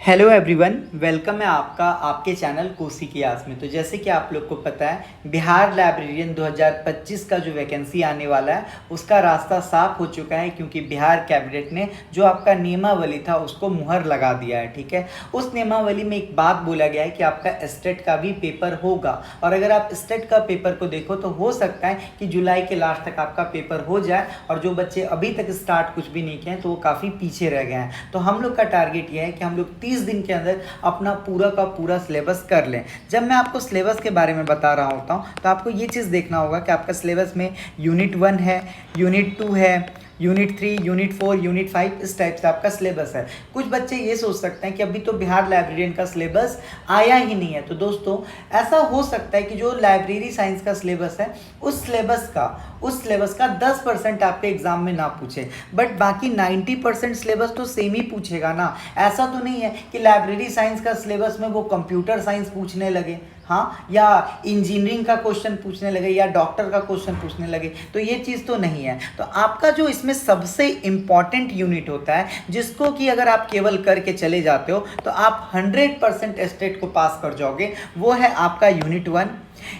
Hello everyone, welcome है आपका आपके चैनल कोसी की आस में। तो जैसे कि आप लोग को पता है, बिहार लाइब्रेरियन 2025 का जो वैकेंसी आने वाला है उसका रास्ता साफ हो चुका है, क्योंकि बिहार कैबिनेट ने जो आपका नियमावली था उसको मुहर लगा दिया है। ठीक है, उस नियमावली में एक बात बोला गया है कि आपका स्टेट का भी पेपर होगा, और अगर आप स्टेट का पेपर को देखो तो हो सकता है कि जुलाई के लास्ट तक आपका पेपर हो जाए, और जो बच्चे अभी तक स्टार्ट कुछ भी नहीं किए हैं तो वो काफ़ी पीछे रह गए हैं। तो हम लोग का टारगेट ये है कि हम लोग 30 दिन के अंदर अपना पूरा का पूरा सिलेबस कर लें। जब मैं आपको सिलेबस के बारे में बता रहा होता हूँ तो आपको ये चीज़ देखना होगा कि आपका सिलेबस में यूनिट 1 है, यूनिट 2 है, यूनिट 3, यूनिट 4, यूनिट 5, इस टाइप से आपका सिलेबस है। कुछ बच्चे ये सोच सकते हैं कि अभी तो बिहार लाइब्रेरियन का सिलेबस आया ही नहीं है। तो दोस्तों, ऐसा हो सकता है कि जो लाइब्रेरी साइंस का सिलेबस है उस सिलेबस का 10% आपके एग्जाम में ना पूछे, बट बाकी 90% सिलेबस तो सेम ही पूछेगा ना। ऐसा तो नहीं है कि लाइब्रेरी साइंस का सिलेबस में वो कंप्यूटर साइंस पूछने लगे, हाँ, या इंजीनियरिंग का क्वेश्चन पूछने लगे, या डॉक्टर का क्वेश्चन पूछने लगे। तो ये चीज़ तो नहीं है। तो आपका जो इसमें सबसे इंपॉर्टेंट यूनिट होता है, जिसको कि अगर आप केवल करके चले जाते हो तो आप 100% स्टेट को पास कर जाओगे, वो है आपका यूनिट 1।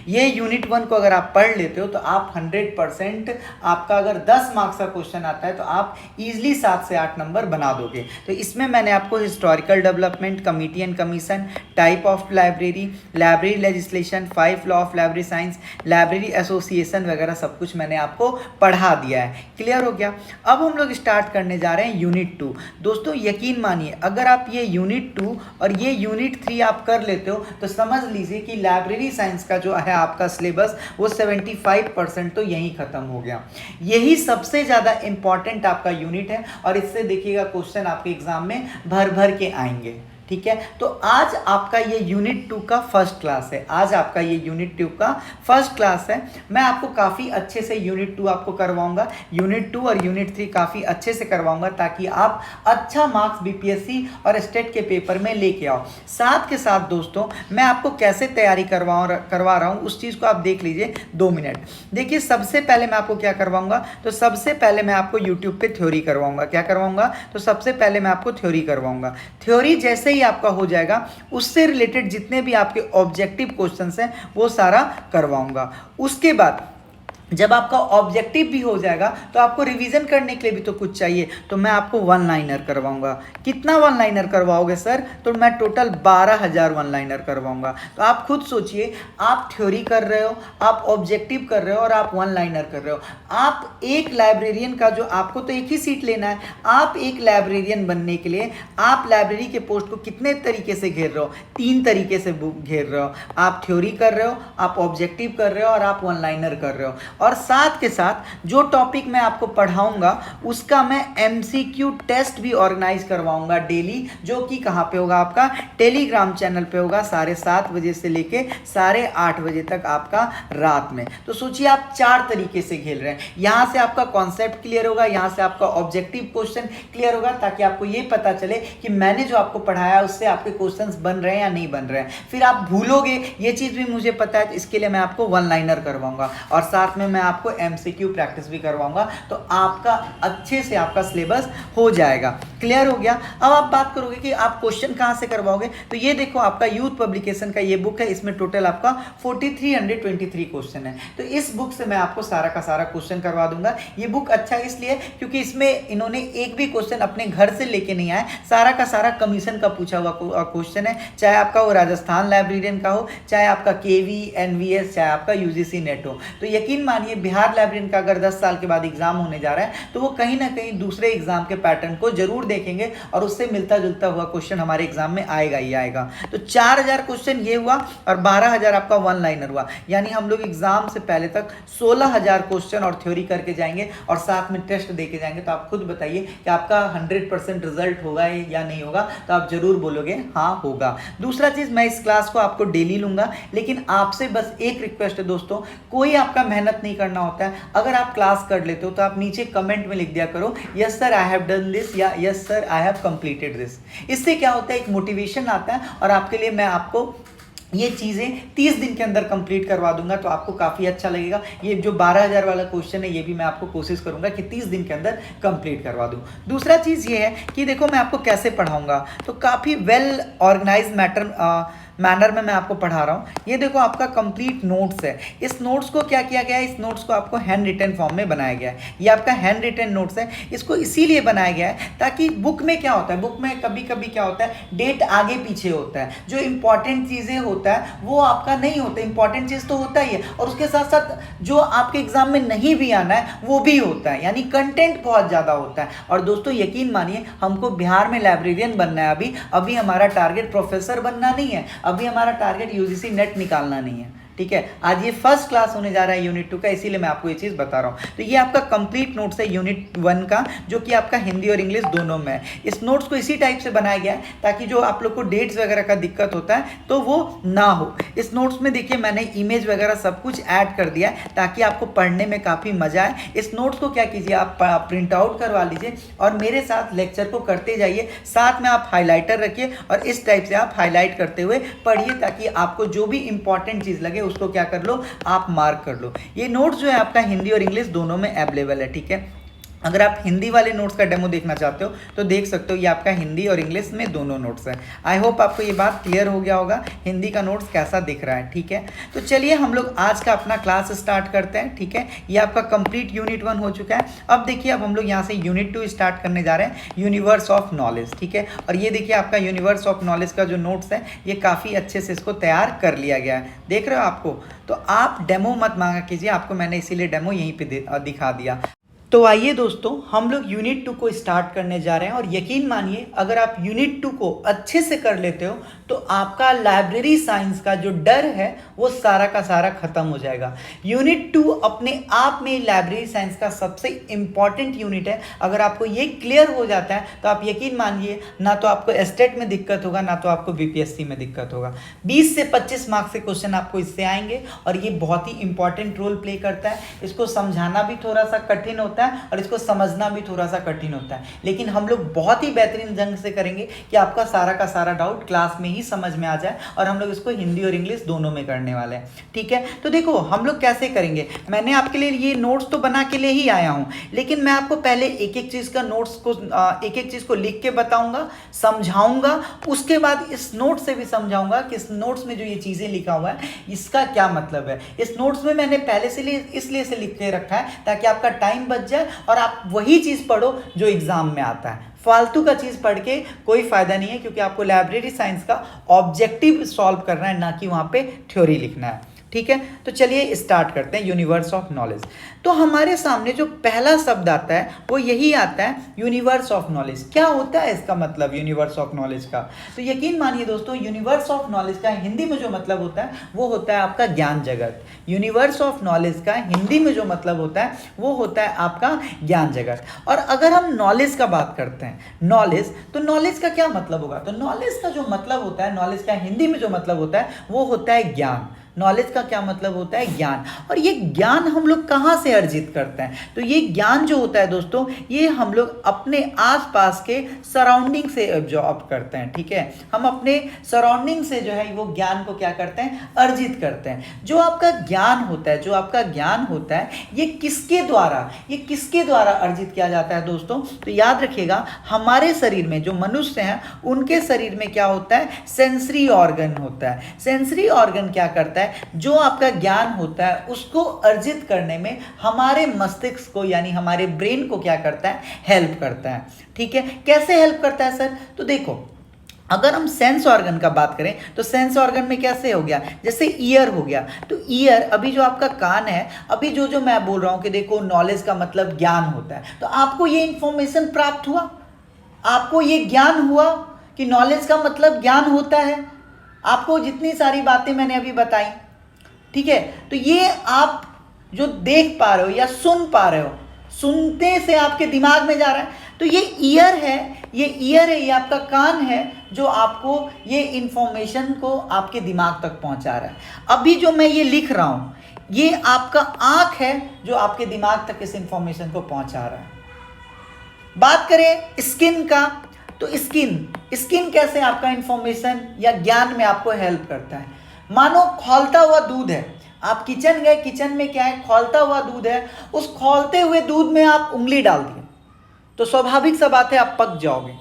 ये यूनिट 1 को अगर आप पढ़ लेते हो तो आप 100%, आपका अगर 10 मार्क्स का क्वेश्चन आता है तो आप इजीली 7 से 8 नंबर बना दोगे। तो इसमें मैंने आपको historical development, committee and commission, type of library, library legislation, 5 law of library science, library association वगैरह सब कुछ मैंने आपको पढ़ा दिया है। क्लियर हो गया। अब हम लोग स्टार्ट करने जा रहे हैं यूनिट 2। दोस्तों यकीन मानिए, अगर आप ये यूनिट 2 और ये यूनिट 3 आप कर लेते हो तो समझ लीजिए कि लाइब्रेरी साइंस का जो है आपका सिलेबस वो 75% तो यहीं खत्म हो गया। यही सबसे ज्यादा इंपॉर्टेंट आपका यूनिट है, और इससे देखिएगा क्वेश्चन आपके एग्जाम में भर भर के आएंगे। ठीक है, तो आज आपका ये यूनिट 2 का फर्स्ट क्लास है। आज आपका ये यूनिट 2 का फर्स्ट क्लास है। मैं आपको काफ़ी अच्छे से यूनिट 2 आपको करवाऊंगा, यूनिट 2 और यूनिट 3 काफ़ी अच्छे से करवाऊंगा, ताकि आप अच्छा मार्क्स बीपीएससी और स्टेट के पेपर में लेके आओ। साथ के साथ दोस्तों, मैं आपको कैसे तैयारी करवा रहा हूँ उस चीज़ को आप देख लीजिए 2 मिनट। देखिए, सबसे पहले मैं आपको क्या करवाऊंगा, तो सबसे पहले मैं आपको यूट्यूब पे थ्योरी करवाऊंगा। क्या करवाऊंगा, तो सबसे पहले मैं आपको थ्योरी करवाऊंगा। थ्योरी जैसे ही आपका हो जाएगा, उससे रिलेटेड जितने भी आपके ऑब्जेक्टिव क्वेश्चंस हैं वो सारा करवाऊंगा। उसके बाद जब आपका ऑब्जेक्टिव भी हो जाएगा तो आपको रिवीजन करने के लिए भी तो कुछ चाहिए, तो मैं आपको वन लाइनर करवाऊंगा। कितना वन लाइनर करवाओगे सर, तो मैं टोटल 12,000 वन लाइनर करवाऊंगा। तो आप खुद सोचिए, आप थ्योरी कर रहे हो, आप ऑब्जेक्टिव कर रहे हो, और आप वन लाइनर कर रहे हो। आप एक लाइब्रेरियन का, जो आपको तो एक ही सीट लेना है, आप एक लाइब्रेरियन बनने के लिए आप लाइब्रेरी के पोस्ट को कितने तरीके से घेर रहे हो, 3 तरीके से घेर रहे हो। आप थ्योरी कर रहे हो, आप ऑब्जेक्टिव कर रहे हो, और आप वन लाइनर कर रहे हो। और साथ के साथ जो टॉपिक मैं आपको पढ़ाऊंगा उसका मैं एमसीक्यू टेस्ट भी ऑर्गेनाइज करवाऊंगा डेली, जो कि कहां पे होगा, आपका टेलीग्राम चैनल पे होगा, 7:30 बजे से लेके 8:30 बजे तक आपका रात में। तो सोचिए, आप 4 तरीके से खेल रहे हैं। यहां से आपका कॉन्सेप्ट क्लियर होगा, यहां से आपका ऑब्जेक्टिव क्वेश्चन क्लियर होगा, ताकि आपको ये पता चले कि मैंने जो आपको पढ़ाया उससे आपके क्वेश्चंस बन रहे हैं या नहीं बन रहे हैं। फिर आप भूलोगे, ये चीज भी मुझे पता है, इसके लिए मैं आपको वन लाइनर करवाऊंगा, और साथ में मैं आपको एमसीक्यू प्रैक्टिस भी करवाऊंगा। तो आपका अच्छे से आपका सिलेबस हो जाएगा। क्लियर हो गया। अब आप बात करोगे कि आप क्वेश्चन कहां से करवाओगे, तो ये देखो, आपका यूथ पब्लिकेशन का ये बुक है, इसमें टोटल आपका 4323 क्वेश्चन है। तो इस बुक से मैं आपको सारा का सारा क्वेश्चन करवा दूंगा। ये बुक अच्छा इसलिए क्योंकि इसमें इन्होंने एक भी क्वेश्चन अपने घर से लेके नहीं आए, सारा का सारा कमीशन का पूछा हुआ क्वेश्चन है। चाहे आपका वो राजस्थान लाइब्रेरियन का हो, चाहे आपका केवी, एनवीएस, चाहे आपका यूजीसी नेट हो। तो यकीन मानिए, बिहार लाइब्रेरियन का अगर 10 साल के बाद एग्जाम होने जा रहा है तो वो कहीं ना कहीं दूसरे एग्जाम के पैटर्न को जरूर देखेंगे, और उससे मिलता जुलता हुआ क्वेश्चन हमारे एग्जाम में आएगा ही आएगा। तो 4000 क्वेश्चन ये हुआ, और 12,000 आपका वन लाइनर हुआ। यानी हम लोग एग्जाम से पहले तक 16,000 क्वेश्चन और थ्योरी करके जाएंगे, और साथ में टेस्ट देके जाएंगे। तो आप खुद बताइए कि आपका 100% रिजल्ट होगा या नहीं होगा, तो आप जरूर बोलोगे हाँ होगा। दूसरा चीज, मैं इस क्लास को आपको डेली लूंगा, लेकिन आपसे बस एक रिक्वेस्ट है दोस्तों, कोई आपका मेहनत नहीं करना होता है। अगर आप क्लास कर लेते हो तो आप नीचे कमेंट में लिख दिया करो, yes sir I have done this, या yes sir I have completed this. इससे क्या होता है, एक मोटिवेशन आता है, और आपके लिए मैं आपको ये चीज़ें 30 दिन के अंदर कंप्लीट करवा दूंगा, तो आपको काफ़ी अच्छा लगेगा। ये जो 12,000 वाला क्वेश्चन है ये भी मैं आपको कोशिश करूंगा कि 30 दिन के अंदर कंप्लीट करवा दूं। दूसरा चीज़ ये है कि देखो मैं आपको कैसे पढ़ाऊंगा, तो काफ़ी वेल ऑर्गेनाइज मैनर में मैं आपको पढ़ा रहा हूँ। ये देखो आपका कंप्लीट नोट्स है। इस नोट्स को क्या किया गया है, इस नोट्स को आपको हैंड रिटन फॉर्म में बनाया गया है। ये आपका हैंड रिटन नोट्स है। इसको इसीलिए बनाया गया है ताकि बुक में क्या होता है, बुक में कभी कभी क्या होता है, डेट आगे पीछे होता है, जो इंपॉर्टेंट चीज़ें होता है वो आपका नहीं होता। इंपॉर्टेंट चीज़ तो होता ही है और उसके साथ साथ जो आपके एग्जाम में नहीं भी आना है वो भी होता है, यानी कंटेंट बहुत ज़्यादा होता है। और दोस्तों यकीन मानिए, हमको बिहार में लाइब्रेरियन बनना है। अभी हमारा टारगेट प्रोफेसर बनना नहीं है, अभी हमारा टारगेट यूजीसी नेट निकालना नहीं है। ठीक है, आज ये फर्स्ट क्लास होने जा रहा है यूनिट 2 का, इसीलिए मैं आपको ये चीज़ बता रहा हूँ। तो ये आपका कंप्लीट नोट्स है यूनिट 1 का, जो कि आपका हिंदी और इंग्लिश दोनों में है। इस नोट्स को इसी टाइप से बनाया गया है ताकि जो आप लोग को डेट्स वगैरह का दिक्कत होता है तो वो ना हो। इस नोट्स में देखिए मैंने इमेज वगैरह सब कुछ ऐड कर दिया है ताकि आपको पढ़ने में काफ़ी मजा आए। इस नोट्स को क्या कीजिए, आप प्रिंट आउट करवा लीजिए और मेरे साथ लेक्चर को करते जाइए। साथ में आप हाईलाइटर रखिए और इस टाइप से आप हाईलाइट करते हुए पढ़िए ताकि आपको जो भी इंपॉर्टेंट चीज़ लगे उसको क्या कर लो, आप मार्क कर लो। ये नोट्स जो है आपका हिंदी और इंग्लिश दोनों में अवेलेबल है। ठीक है, अगर आप हिंदी वाले नोट्स का डेमो देखना चाहते हो तो देख सकते हो, ये आपका हिंदी और इंग्लिश में दोनों नोट्स है। आई होप आपको ये बात क्लियर हो गया होगा हिंदी का नोट्स कैसा दिख रहा है। ठीक है, तो चलिए हम लोग आज का अपना क्लास स्टार्ट करते हैं। ठीक है, ये आपका कंप्लीट यूनिट 1 हो चुका है। अब देखिए, अब हम लोग यहाँ से यूनिट 2 स्टार्ट करने जा रहे हैं, यूनिवर्स ऑफ नॉलेज। ठीक है, और ये देखिए आपका यूनिवर्स ऑफ नॉलेज का जो नोट्स है ये काफ़ी अच्छे से इसको तैयार कर लिया गया है। देख रहे हो आपको, तो आप डेमो मत मांगा कीजिए, आपको मैंने इसीलिए डेमो यहीं पे दिखा दिया। तो आइए दोस्तों, हम लोग यूनिट 2 को स्टार्ट करने जा रहे हैं और यकीन मानिए अगर आप यूनिट 2 को अच्छे से कर लेते हो तो आपका लाइब्रेरी साइंस का जो डर है वो सारा का सारा खत्म हो जाएगा। यूनिट 2 अपने आप में लाइब्रेरी साइंस का सबसे इंपॉर्टेंट यूनिट है। अगर आपको ये क्लियर हो जाता है तो आप यकीन मानिए, ना तो आपको एस्टेट में दिक्कत होगा ना तो आपको बीपीएससी में दिक्कत होगा। 20 से 25 मार्क्स के क्वेश्चन आपको इससे आएंगे और ये बहुत ही इंपॉर्टेंट रोल प्ले करता है। इसको समझाना भी थोड़ा सा कठिन होता है और इसको समझना भी थोड़ा सा कठिन होता है, लेकिन हम लोग बहुत ही बेहतरीन ढंग से करेंगे कि आपका सारा का सारा डाउट क्लास में ही समझ में आ जाए और हम लोग इसको हिंदी और इंग्लिश दोनों में करने वाले हैं। ठीक है, तो देखो हम लोग कैसे करेंगे। मैंने आपके लिए ये नोट्स तो बना के लिए ही आया हूं, लेकिन मैं आपको पहले एक एक चीज का नोट्स को एक एक चीज को लिख के बताऊंगा, समझाऊंगा, उसके बाद इस नोट से भी समझाऊंगा कि इस नोट्स में जो ये चीजें लिखा हुआ है इसका क्या मतलब है। इस नोट्स में मैंने पहले से इसलिए से लिख के रखा है ताकि आपका टाइम बच जाए और आप वही चीज पढ़ो जो एग्जाम में आता है। फालतू का चीज पढ़ के कोई फायदा नहीं है, क्योंकि आपको लाइब्रेरी साइंस का ऑब्जेक्टिव सॉल्व करना है, ना कि वहां पे थ्योरी लिखना है। ठीक है, तो चलिए स्टार्ट करते हैं यूनिवर्स ऑफ नॉलेज। तो हमारे सामने जो पहला शब्द आता है वो यही आता है, यूनिवर्स ऑफ नॉलेज। क्या होता है इसका मतलब यूनिवर्स ऑफ नॉलेज का? तो यकीन मानिए दोस्तों, यूनिवर्स ऑफ नॉलेज का हिंदी में जो मतलब होता है वो होता है आपका ज्ञान जगत। यूनिवर्स ऑफ नॉलेज का हिंदी में जो मतलब होता है वो होता है आपका ज्ञान जगत। और अगर हम नॉलेज का बात करते हैं, नॉलेज, तो नॉलेज का क्या मतलब होगा? तो नॉलेज का जो मतलब होता है, नॉलेज का हिंदी में जो मतलब होता है वो होता है ज्ञान। नॉलेज का क्या मतलब होता है? ज्ञान। और ये ज्ञान हम लोग कहाँ से अर्जित करते हैं? तो ये ज्ञान जो होता है दोस्तों, ये हम लोग अपने आसपास के सराउंडिंग से ऑब्जॉर्व करते हैं। ठीक है, हम अपने सराउंडिंग से जो है वो ज्ञान को क्या करते हैं? अर्जित करते हैं। जो आपका ज्ञान होता है, जो आपका ज्ञान होता है, ये किसके द्वारा अर्जित किया जाता है दोस्तों? तो याद रखिएगा, हमारे शरीर में जो मनुष्य हैं उनके शरीर में क्या होता है? सेंसरी ऑर्गन होता है। सेंसरी ऑर्गन क्या करता है? जो आपका ज्ञान होता है उसको अर्जित करने में हमारे मस्तिष्क को, यानी हमारे ब्रेन को क्या करता है? हेल्प करता है। ठीक है, कैसे हेल्प करता है सर? तो देखो, अगर हम सेंस ऑर्गन का बात करें तो सेंस ऑर्गन में कैसे हो गया? जैसे ईयर हो गया, तो ईयर, अभी जो आपका कान है, अभी जो मैं बोल रहा हूं कि देखो नॉलेज का मतलब ज्ञान होता है, तो आपको ये इंफॉर्मेशन प्राप्त हुआ, आपको ये ज्ञान हुआ कि नॉलेज का मतलब ज्ञान होता है। आपको जितनी सारी बातें मैंने अभी बताई, ठीक है, तो ये आप जो देख पा रहे हो या सुन पा रहे हो, सुनते से आपके दिमाग में जा रहा है, तो ये ईयर है, ये आपका कान है जो आपको ये इंफॉर्मेशन को आपके दिमाग तक पहुंचा रहा है। अभी जो मैं ये लिख रहा हूं, ये आपका आंख है जो आपके दिमाग तक इस इंफॉर्मेशन को पहुंचा रहा है। बात करें स्किन का, तो स्किन कैसे आपका इंफॉर्मेशन या ज्ञान में आपको हेल्प करता है? मानो खौलता हुआ दूध है, आप किचन गए, किचन में क्या है, खौलता हुआ दूध है, उस खौलते हुए दूध में आप उंगली डाल दिए तो स्वाभाविक सा बात है आप पक जाओगे।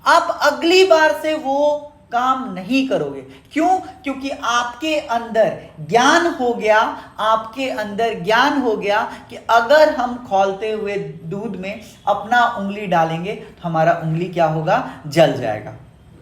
आप अगली बार से वो काम नहीं करोगे। क्यों? क्योंकि आपके अंदर ज्ञान हो गया, आपके अंदर ज्ञान हो गया कि अगर हम खौलते हुए दूध में अपना उंगली डालेंगे तो हमारा उंगली क्या होगा, जल जाएगा।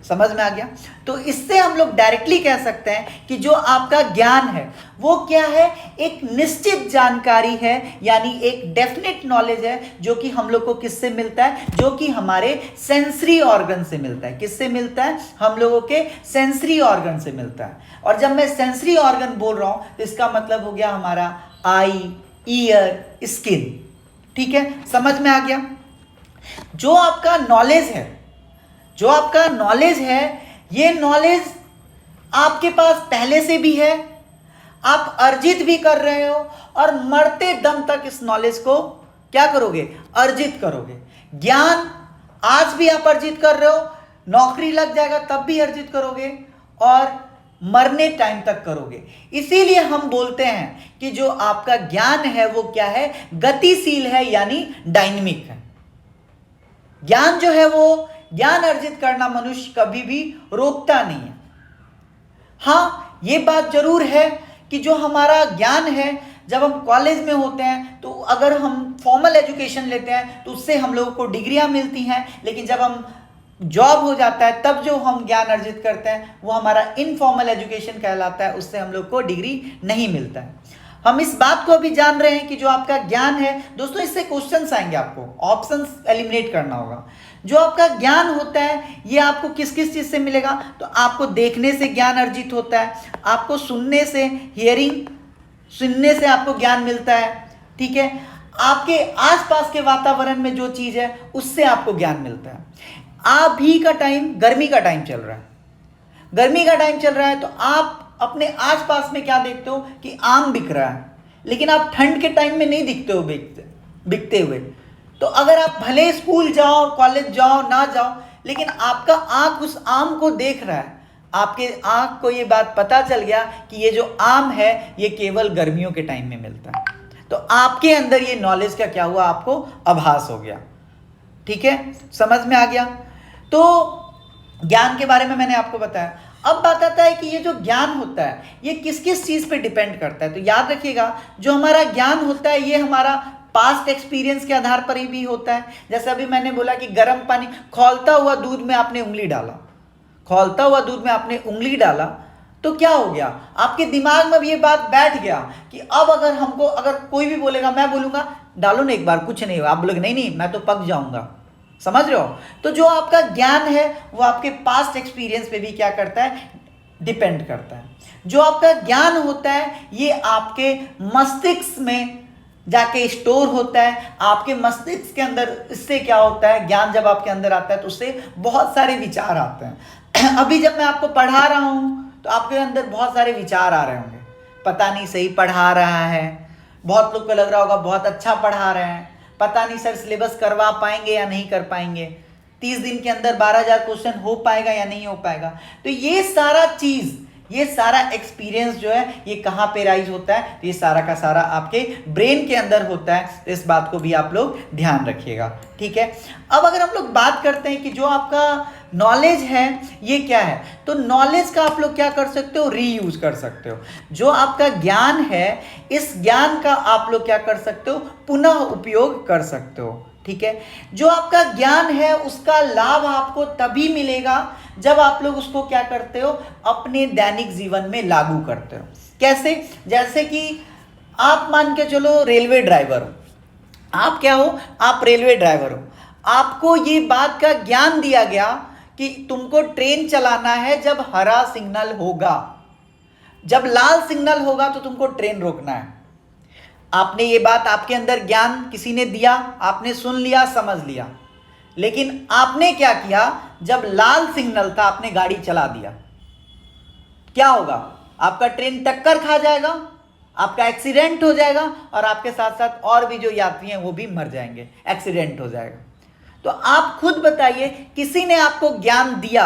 समझ में आ गया? तो इससे हम लोग डायरेक्टली कह सकते हैं कि जो आपका ज्ञान है वो क्या है, एक निश्चित जानकारी है, यानी एक डेफिनेट नॉलेज है, जो कि हम लोग को किससे मिलता है, जो कि हमारे सेंसरी ऑर्गन से मिलता है। किससे मिलता है? हम लोगों के सेंसरी ऑर्गन से मिलता है। और जब मैं सेंसरी ऑर्गन बोल रहा हूं तो इसका मतलब हो गया हमारा आई, ईयर, स्किन। ठीक है, समझ में आ गया? जो आपका नॉलेज है, जो आपका नॉलेज है, ये नॉलेज आपके पास पहले से भी है, आप अर्जित भी कर रहे हो, और मरते दम तक इस नॉलेज को क्या करोगे, अर्जित करोगे। ज्ञान आज भी आप अर्जित कर रहे हो, नौकरी लग जाएगा तब भी अर्जित करोगे, और मरने टाइम तक करोगे। इसीलिए हम बोलते हैं कि जो आपका ज्ञान है वो क्या है, गतिशील है, यानी डायनेमिक है। ज्ञान जो है वो, ज्ञान अर्जित करना मनुष्य कभी भी रोकता नहीं है। हाँ, ये बात जरूर है कि जो हमारा ज्ञान है, जब हम कॉलेज में होते हैं तो अगर हम फॉर्मल एजुकेशन लेते हैं तो उससे हम लोगों को डिग्रियां मिलती हैं, लेकिन जब हम जॉब हो जाता है तब जो हम ज्ञान अर्जित करते हैं वो हमारा इनफॉर्मल एजुकेशन कहलाता है, उससे हम लोग को डिग्री नहीं मिलता है। हम इस बात को भी जान रहे हैं कि जो आपका ज्ञान है, दोस्तों इससे क्वेश्चंस आएंगे, आपको ऑप्शंस एलिमिनेट करना होगा। जो आपका ज्ञान होता है ये आपको किस किस चीज़ से मिलेगा, तो आपको देखने से ज्ञान अर्जित होता है, आपको सुनने से, हियरिंग, सुनने से आपको ज्ञान मिलता है। ठीक है, आपके आसपास के वातावरण में जो चीज़ है उससे आपको ज्ञान मिलता है। अभी का टाइम गर्मी का टाइम चल रहा है, गर्मी का टाइम चल रहा है, तो आप अपने आसपास में क्या देखते हो कि आम बिक रहा है, लेकिन आप ठंड के टाइम में नहीं दिखते हो बिकते हुए। तो अगर आप भले स्कूल जाओ, कॉलेज जाओ, ना जाओ, लेकिन आपका आंख उस आम को देख रहा है, आपके आंख को ये बात पता चल गया कि ये जो आम है ये केवल गर्मियों के टाइम में मिलता है, तो आपके अंदर ये नॉलेज का क्या हुआ, आपको आभास हो गया। ठीक है, समझ में आ गया? तो ज्ञान के बारे में मैंने आपको बताया। अब बात आता है कि ये जो ज्ञान होता है ये किस किस चीज़ पे डिपेंड करता है। तो याद रखिएगा, जो हमारा ज्ञान होता है ये हमारा पास्ट एक्सपीरियंस के आधार पर ही भी होता है। जैसे अभी मैंने बोला कि गर्म पानी, खौलता हुआ दूध में आपने उंगली डाला, खौलता हुआ दूध में आपने उंगली डाला, तो क्या हो गया, आपके दिमाग में भी ये बात बैठ गया कि अब अगर हमको, अगर कोई भी बोलेगा, मैं बोलूँगा डालो ना एक बार, कुछ नहीं होगा, आप बोलोगे नहीं नहीं मैं तो पक जाऊँगा। समझ रहे हो? तो जो आपका ज्ञान है वो आपके पास्ट एक्सपीरियंस पे भी क्या करता है, डिपेंड करता है। जो आपका ज्ञान होता है ये आपके मस्तिष्क में जाके स्टोर होता है। आपके मस्तिष्क के अंदर इससे क्या होता है, ज्ञान जब आपके अंदर आता है तो उससे बहुत सारे विचार आते हैं। अभी जब मैं आपको पढ़ा रहा हूँ तो आपके अंदर बहुत सारे विचार आ रहे होंगे, पता नहीं सही पढ़ा रहा है, बहुत लोग को लग रहा होगा बहुत अच्छा पढ़ा रहे हैं, पता नहीं सर सिलेबस करवा पाएंगे या नहीं कर पाएंगे, 30 दिन के अंदर 12,000 क्वेश्चन हो पाएगा या नहीं हो पाएगा। तो ये सारा चीज़, ये सारा एक्सपीरियंस जो है ये कहाँ पे राइज होता है, तो ये सारा का सारा आपके ब्रेन के अंदर होता है। तो इस बात को भी आप लोग ध्यान रखिएगा। ठीक है, अब अगर हम लोग बात करते हैं कि जो आपका नॉलेज है ये क्या है, तो नॉलेज का आप लोग क्या कर सकते हो, रीयूज कर सकते हो। जो आपका ज्ञान है इस ज्ञान का आप लोग क्या कर सकते हो, पुनः उपयोग कर सकते हो। ठीक है, जो आपका ज्ञान है उसका लाभ आपको तभी मिलेगा जब आप लोग उसको क्या करते हो, अपने दैनिक जीवन में लागू करते हो। कैसे? जैसे कि आप मान के चलो रेलवे ड्राइवर हो, आप क्या हो, आप रेलवे ड्राइवर हो, आपको ये बात का ज्ञान दिया गया कि तुमको ट्रेन चलाना है जब हरा सिग्नल होगा, जब लाल सिग्नल होगा तो तुमको ट्रेन रोकना है। आपने ये बात, आपके अंदर ज्ञान किसी ने दिया, आपने सुन लिया, समझ लिया, लेकिन आपने क्या किया, जब लाल सिग्नल था आपने गाड़ी चला दिया, क्या होगा, आपका ट्रेन टक्कर खा जाएगा, आपका एक्सीडेंट हो जाएगा, और आपके साथ साथ और भी जो यात्री हैं वो भी मर जाएंगे, एक्सीडेंट हो जाएगा। तो आप खुद बताइए, किसी ने आपको ज्ञान दिया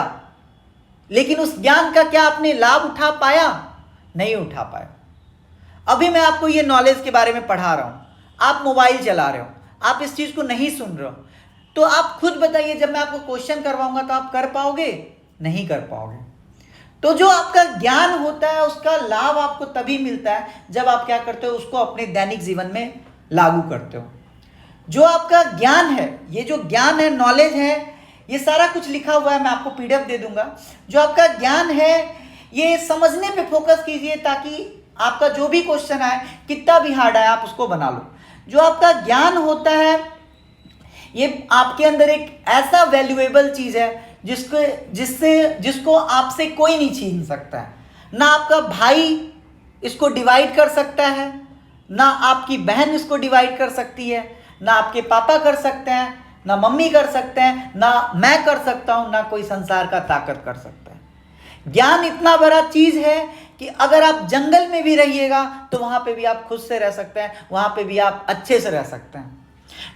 लेकिन उस ज्ञान का क्या आपने लाभ उठा पाया? नहीं उठा पाए। अभी मैं आपको ये नॉलेज के बारे में पढ़ा रहा हूँ, आप मोबाइल चला रहे हो, आप इस चीज़ को नहीं सुन रहे हो, तो आप खुद बताइए जब मैं आपको क्वेश्चन करवाऊंगा तो आप कर पाओगे? नहीं कर पाओगे। तो जो आपका ज्ञान होता है उसका लाभ आपको तभी मिलता है जब आप क्या करते हो, उसको अपने दैनिक जीवन में लागू करते हो। जो आपका ज्ञान है, ये जो ज्ञान है, नॉलेज है, ये सारा कुछ लिखा हुआ है, मैं आपको पीडीएफ दे दूंगा। जो आपका ज्ञान है ये समझने पे फोकस कीजिए ताकि आपका जो भी क्वेश्चन आए, कितना भी हार्ड आए, आप उसको बना लो। जो आपका ज्ञान होता है ये आपके अंदर एक ऐसा वैल्यूएबल चीज है जिसको आपसे कोई नहीं छीन सकता है। ना आपका भाई इसको डिवाइड कर सकता है, ना आपकी बहन इसको डिवाइड कर सकती है, ना आपके पापा कर सकते हैं, ना मम्मी कर सकते हैं, ना मैं कर सकता हूं, ना कोई संसार का ताकत कर सकता है। ज्ञान इतना बड़ा चीज है कि अगर आप जंगल में भी रहिएगा तो वहां पे भी आप खुद से रह सकते हैं, वहां पे भी आप अच्छे से रह सकते हैं।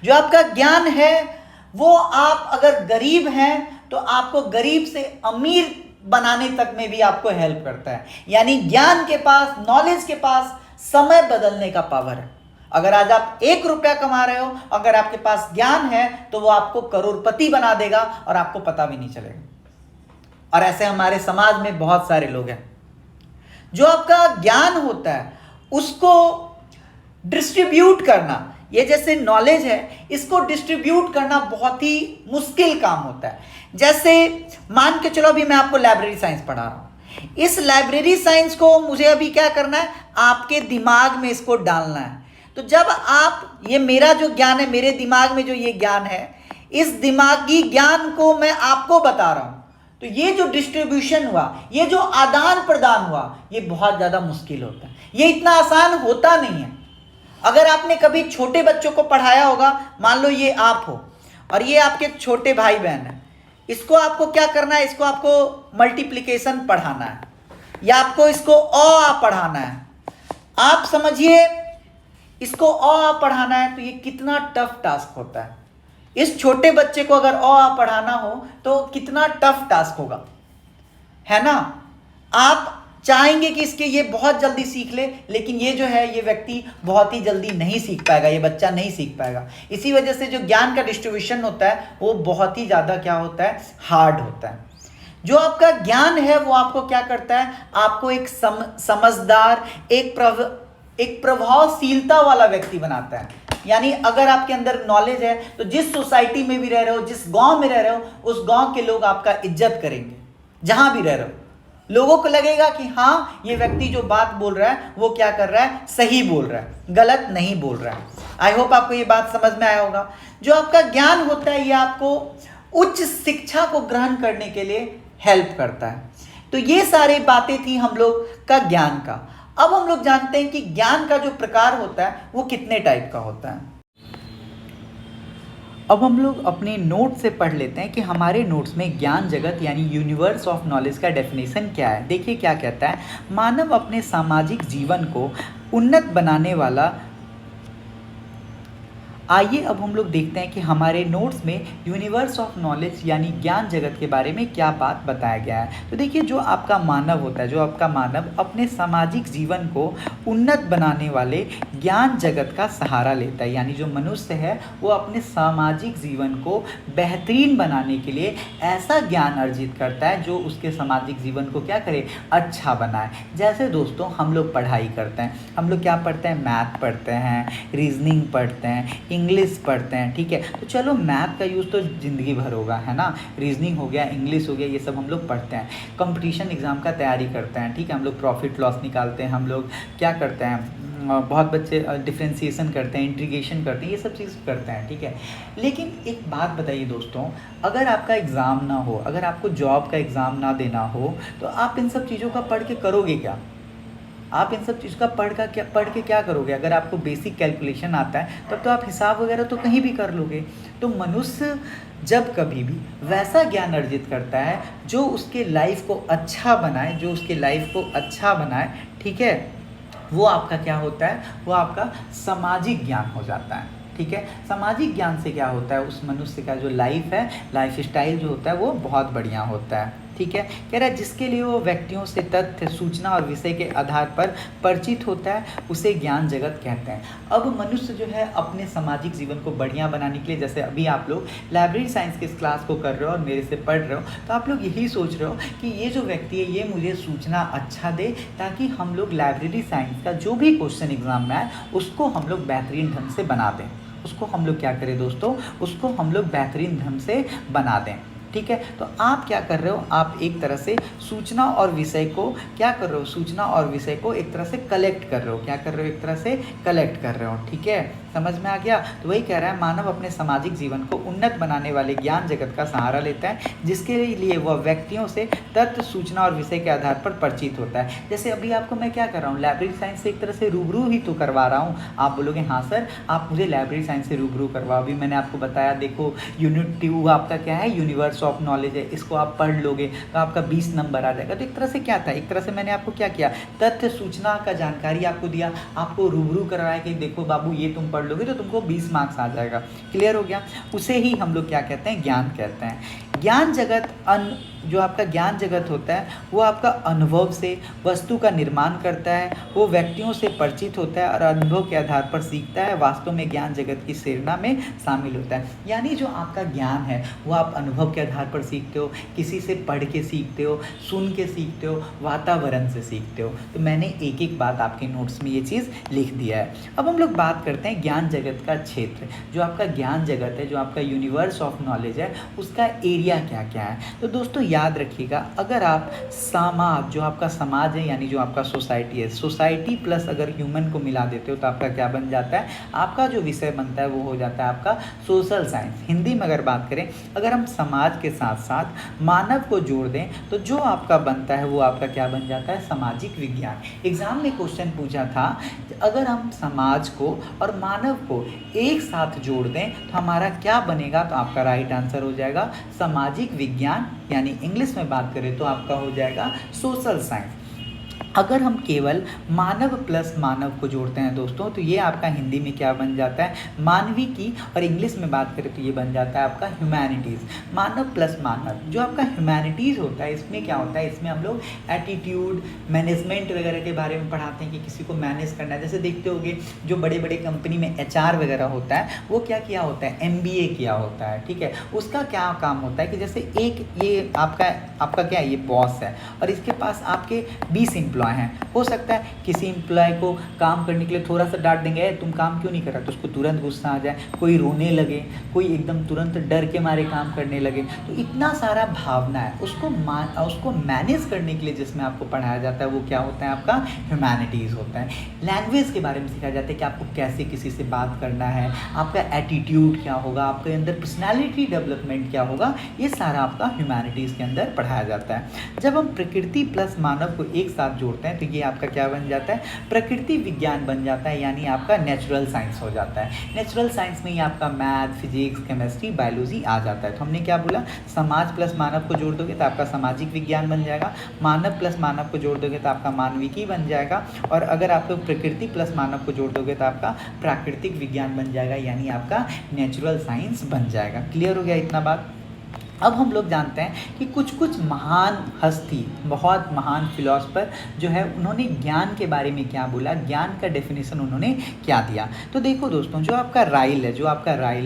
जो आपका ज्ञान है वो आप अगर गरीब हैं तो आपको गरीब से अमीर बनाने तक में भी आपको हेल्प करता है। यानी ज्ञान के पास, नॉलेज के पास समय बदलने का पावर है। अगर आज आप 1 रुपया कमा रहे हो, अगर आपके पास ज्ञान है तो वो आपको करोड़पति बना देगा और आपको पता भी नहीं चलेगा। और ऐसे हमारे समाज में बहुत सारे लोग हैं। जो आपका ज्ञान होता है उसको डिस्ट्रीब्यूट करना, ये जैसे नॉलेज है इसको डिस्ट्रीब्यूट करना बहुत ही मुश्किल काम होता है। जैसे मान के चलो अभी मैं आपको लाइब्रेरी साइंस पढ़ा रहा हूँ, इस लाइब्रेरी साइंस को मुझे अभी क्या करना है, आपके दिमाग में इसको डालना है। तो जब आप, ये मेरा जो ज्ञान है, मेरे दिमाग में जो ये ज्ञान है, इस दिमागी ज्ञान को मैं आपको बता रहा हूँ, तो ये जो डिस्ट्रीब्यूशन हुआ, ये जो आदान प्रदान हुआ, ये बहुत ज़्यादा मुश्किल होता है, ये इतना आसान होता नहीं है। अगर आपने कभी छोटे बच्चों को पढ़ाया होगा, मान लो ये आप हो और ये आपके छोटे भाई बहन है, इसको आपको क्या करना है, इसको आपको मल्टीप्लिकेशन पढ़ाना है या आपको इसको अ पढ़ाना है। आप समझिए इसको अ पढ़ाना है तो ये कितना टफ टास्क होता है। इस छोटे बच्चे को अगर अ पढ़ाना हो तो कितना टफ टास्क होगा, है ना। आप चाहेंगे कि इसके ये बहुत जल्दी सीख ले, लेकिन ये जो है ये व्यक्ति बहुत ही जल्दी नहीं सीख पाएगा, ये बच्चा नहीं सीख पाएगा। इसी वजह से जो ज्ञान का डिस्ट्रीब्यूशन होता है वो बहुत ही ज़्यादा क्या होता है, हार्ड होता है। जो आपका ज्ञान है वो आपको क्या करता है, आपको एक समझदार, एक प्रभावशीलता वाला व्यक्ति बनाता है। यानी अगर आपके अंदर नॉलेज है तो जिस सोसाइटी में भी रह रहे हो, जिस गांव में रह रहे हो, उस गांव के लोग आपका इज्जत करेंगे। जहां भी रह रहे हो लोगों को लगेगा कि हाँ ये व्यक्ति जो बात बोल रहा है वो क्या कर रहा है, सही बोल रहा है, गलत नहीं बोल रहा है। आई होप आपको ये बात समझ में आया होगा। जो आपका ज्ञान होता है ये आपको उच्च शिक्षा को ग्रहण करने के लिए हेल्प करता है। तो ये सारी बातें थी हम लोग का ज्ञान का। अब हम लोग जानते हैं कि ज्ञान का जो प्रकार होता है वो कितने टाइप का होता है। अब हम लोग अपने नोट से पढ़ लेते हैं कि हमारे नोट्स में ज्ञान जगत यानी यूनिवर्स ऑफ नॉलेज का डेफिनेशन क्या है। देखिए क्या कहता है, मानव अपने सामाजिक जीवन को उन्नत बनाने वाला। आइए अब हम लोग देखते हैं कि हमारे नोट्स में यूनिवर्स ऑफ नॉलेज यानी ज्ञान जगत के बारे में क्या बात बताया गया है। तो देखिए जो आपका मानव होता है, जो आपका मानव अपने सामाजिक जीवन को उन्नत बनाने वाले ज्ञान जगत का सहारा लेता है। यानी जो मनुष्य है वो अपने सामाजिक जीवन को बेहतरीन बनाने के लिए ऐसा ज्ञान अर्जित करता है जो उसके सामाजिक जीवन को क्या करे, अच्छा बनाए। जैसे दोस्तों हम लोग पढ़ाई करते हैं, हम लोग क्या पढ़ते हैं, मैथ पढ़ते हैं, रीजनिंग पढ़ते हैं, इंग्लिश पढ़ते हैं, ठीक है। तो चलो मैथ का यूज़ तो ज़िंदगी भर होगा, है ना। रीजनिंग हो गया, इंग्लिश हो गया, ये सब हम लोग पढ़ते हैं। कंपटीशन एग्ज़ाम का तैयारी करते हैं, ठीक है। हम लोग प्रॉफिट लॉस निकालते हैं, हम लोग क्या करते हैं, बहुत बच्चे डिफ्रेंसिएशन करते हैं, इंटीग्रेशन करते हैं, ये सब चीज़ करते हैं, ठीक है। लेकिन एक बात बताइए दोस्तों, अगर आपका एग्ज़ाम ना हो, अगर आपको जॉब का एग्ज़ाम ना देना हो तो आप इन सब चीज़ों का पढ़ के करोगे क्या? आप इन सब चीज़ का पढ़ के क्या करोगे? अगर आपको बेसिक कैलकुलेशन आता है तब तो आप हिसाब वगैरह तो कहीं भी कर लोगे। तो मनुष्य जब कभी भी वैसा ज्ञान अर्जित करता है जो उसके लाइफ को अच्छा बनाए, जो उसके लाइफ को अच्छा बनाए, ठीक है, वो आपका क्या होता है, वो आपका सामाजिक ज्ञान हो जाता है, ठीक है। सामाजिक ज्ञान से क्या होता है, उस मनुष्य का जो लाइफ है, लाइफ स्टाइल जो होता है वो बहुत बढ़िया होता है। ठीक है, कह रहा है जिसके लिए वो व्यक्तियों से तथ्य, सूचना और विषय के आधार पर परिचित होता है उसे ज्ञान जगत कहते हैं। अब मनुष्य जो है अपने सामाजिक जीवन को बढ़िया बनाने के लिए, जैसे अभी आप लोग लाइब्रेरी साइंस के इस क्लास को कर रहे हो और मेरे से पढ़ रहे हो, तो आप लोग यही सोच रहे हो कि ये जो व्यक्ति है ये मुझे सूचना अच्छा दे, ताकि हम लोग लाइब्रेरी साइंस का जो भी क्वेश्चन एग्जाम में आए उसको हम लोग बेहतरीन ढंग से बना दें। उसको हम लोग क्या करें दोस्तों, उसको हम लोग बेहतरीन ढंग से बना दें। ठीक है, तो आप क्या कर रहे हो, आप एक तरह से सूचना और विषय को क्या कर रहे हो, सूचना और विषय को एक तरह से कलेक्ट कर रहे हो। क्या कर रहे हो, एक तरह से कलेक्ट कर रहे हो। ठीक है, समझ में आ गया। तो वही कह रहा है मानव अपने सामाजिक जीवन को उन्नत बनाने वाले ज्ञान जगत का सहारा लेता है, जिसके लिए वह व्यक्तियों से तथ्य, सूचना और विषय के आधार पर परिचित होता है। जैसे अभी आपको मैं क्या कर रहा हूँ, लाइब्रेरी साइंस से एक तरह से रूबरू ही तो करवा रहा हूँ। आप बोलोगे हाँ सर आप मुझे लाइब्रेरी साइंस से रूबरू करवाओ। अभी मैंने आपको बताया, देखो यूनिट 2 आपका क्या है, यूनिवर्स ऑफ नॉलेज है। इसको आप पढ़ लोगे तो आपका 20 नंबर आ जाएगा। तो एक तरह से क्या था, एक तरह से मैंने आपको क्या किया, तथ्य सूचना का जानकारी आपको दिया, आपको रूबरू करवाया कि देखो बाबू ये तुम पढ़ लोगे तो तुमको 20 मार्क्स आ जाएगा। क्लियर हो गया। उसे ही हम लोग क्या कहते हैं, ज्ञान कहते हैं। ज्ञान जगत जो आपका ज्ञान जगत होता है वो आपका अनुभव से वस्तु का निर्माण करता है, वो व्यक्तियों से परिचित होता है और अनुभव के आधार पर सीखता है। वास्तव में ज्ञान जगत की श्रेणी में शामिल होता है। यानी जो आपका ज्ञान है वो आप अनुभव के आधार पर सीखते हो, किसी से पढ़ के सीखते हो, सुन के सीखते हो, वातावरण से सीखते हो। तो मैंने एक एक बात आपके नोट्स में ये चीज़ लिख दिया है। अब हम लोग बात करते हैं ज्ञान जगत का क्षेत्र। जो आपका ज्ञान जगत है, जो आपका यूनिवर्स ऑफ नॉलेज है, उसका एरिया क्या क्या है। तो दोस्तों याद रखिएगा, अगर आप समाज, जो आपका समाज है यानी जो आपका सोसाइटी है, सोसाइटी प्लस अगर ह्यूमन को मिला देते हो तो आपका क्या बन जाता है, आपका जो विषय बनता है वो हो जाता है आपका सोशल साइंस। हिंदी में अगर बात करें, अगर हम समाज के साथ साथ मानव को जोड़ दें तो जो आपका बनता है वो आपका क्या बन जाता है, सामाजिक विज्ञान। एग्जाम में क्वेश्चन पूछा था, अगर हम समाज को और मानव को एक साथ जोड़ दें तो हमारा क्या बनेगा, तो आपका राइट आंसर हो जाएगा सामाजिक विज्ञान, यानी इंग्लिश में बात करें तो आपका हो जाएगा सोशल साइंस। अगर हम केवल मानव प्लस मानव को जोड़ते हैं दोस्तों तो ये आपका हिंदी में क्या बन जाता है, मानविकी, और इंग्लिश में बात करें तो ये बन जाता है आपका ह्यूमैनिटीज़। मानव प्लस मानव, जो आपका ह्यूमैनिटीज़ होता है इसमें क्या होता है, इसमें हम लोग एटीट्यूड, मैनेजमेंट वगैरह के बारे में पढ़ाते हैं कि किसी को मैनेज करना है। जैसे देखते होगे जो बड़े बड़े कंपनी में HR वगैरह होता है वो क्या किया होता है, MBA किया होता है। ठीक है, उसका क्या काम होता है कि जैसे एक ये आपका क्या है, ये बॉस है और इसके पास आपके 20 एम्प्लॉय हैं। हो सकता है किसी एम्प्लॉय को काम करने के लिए थोड़ा सा डांट देंगे, तुम काम क्यों नहीं कर रहा, तो उसको तुरंत गुस्सा आ जाए, कोई रोने लगे, कोई एकदम तुरंत डर के मारे काम करने लगे। तो इतना सारा भावना है, उसको मैनेज करने के लिए जिसमें आपको पढ़ाया जाता है वो क्या होता है, आपका ह्यूमैनिटीज़ होता है। लैंग्वेज के बारे में सिखाया जाता है कि आपको कैसे किसी से बात करना है, आपका एटीट्यूड क्या होगा, आपके अंदर पर्सनैलिटी डेवलपमेंट क्या होगा, ये सारा आपका ह्यूमैनिटीज़ के अंदर पढ़ाया जाता है। जब हम प्रकृति प्लस मानव को एक साथ जोड़ते हैं तो ये आपका क्या बन जाता है, प्रकृति विज्ञान बन जाता है, यानी आपका नेचुरल साइंस हो जाता है। नेचुरल साइंस में ही आपका मैथ, फिजिक्स, केमिस्ट्री, बायोलॉजी आ जाता है। तो हमने क्या बोला, समाज प्लस मानव को जोड़ दोगे तो आपका सामाजिक विज्ञान बन जाएगा, मानव प्लस मानव को जोड़ दोगे तो आपका मानविकी बन जाएगा, और अगर आप लोग प्रकृति प्लस मानव को जोड़ दोगे तो आपका प्राकृतिक विज्ञान बन जाएगा, यानी आपका नेचुरल साइंस बन जाएगा। क्लियर हो गया इतना बात। अब हम लोग जानते हैं कि कुछ महान हस्ती, बहुत महान फिलोसफर जो है उन्होंने ज्ञान के बारे में क्या बोला, ज्ञान का डेफिनेशन उन्होंने क्या दिया। तो देखो दोस्तों, जो आपका राइल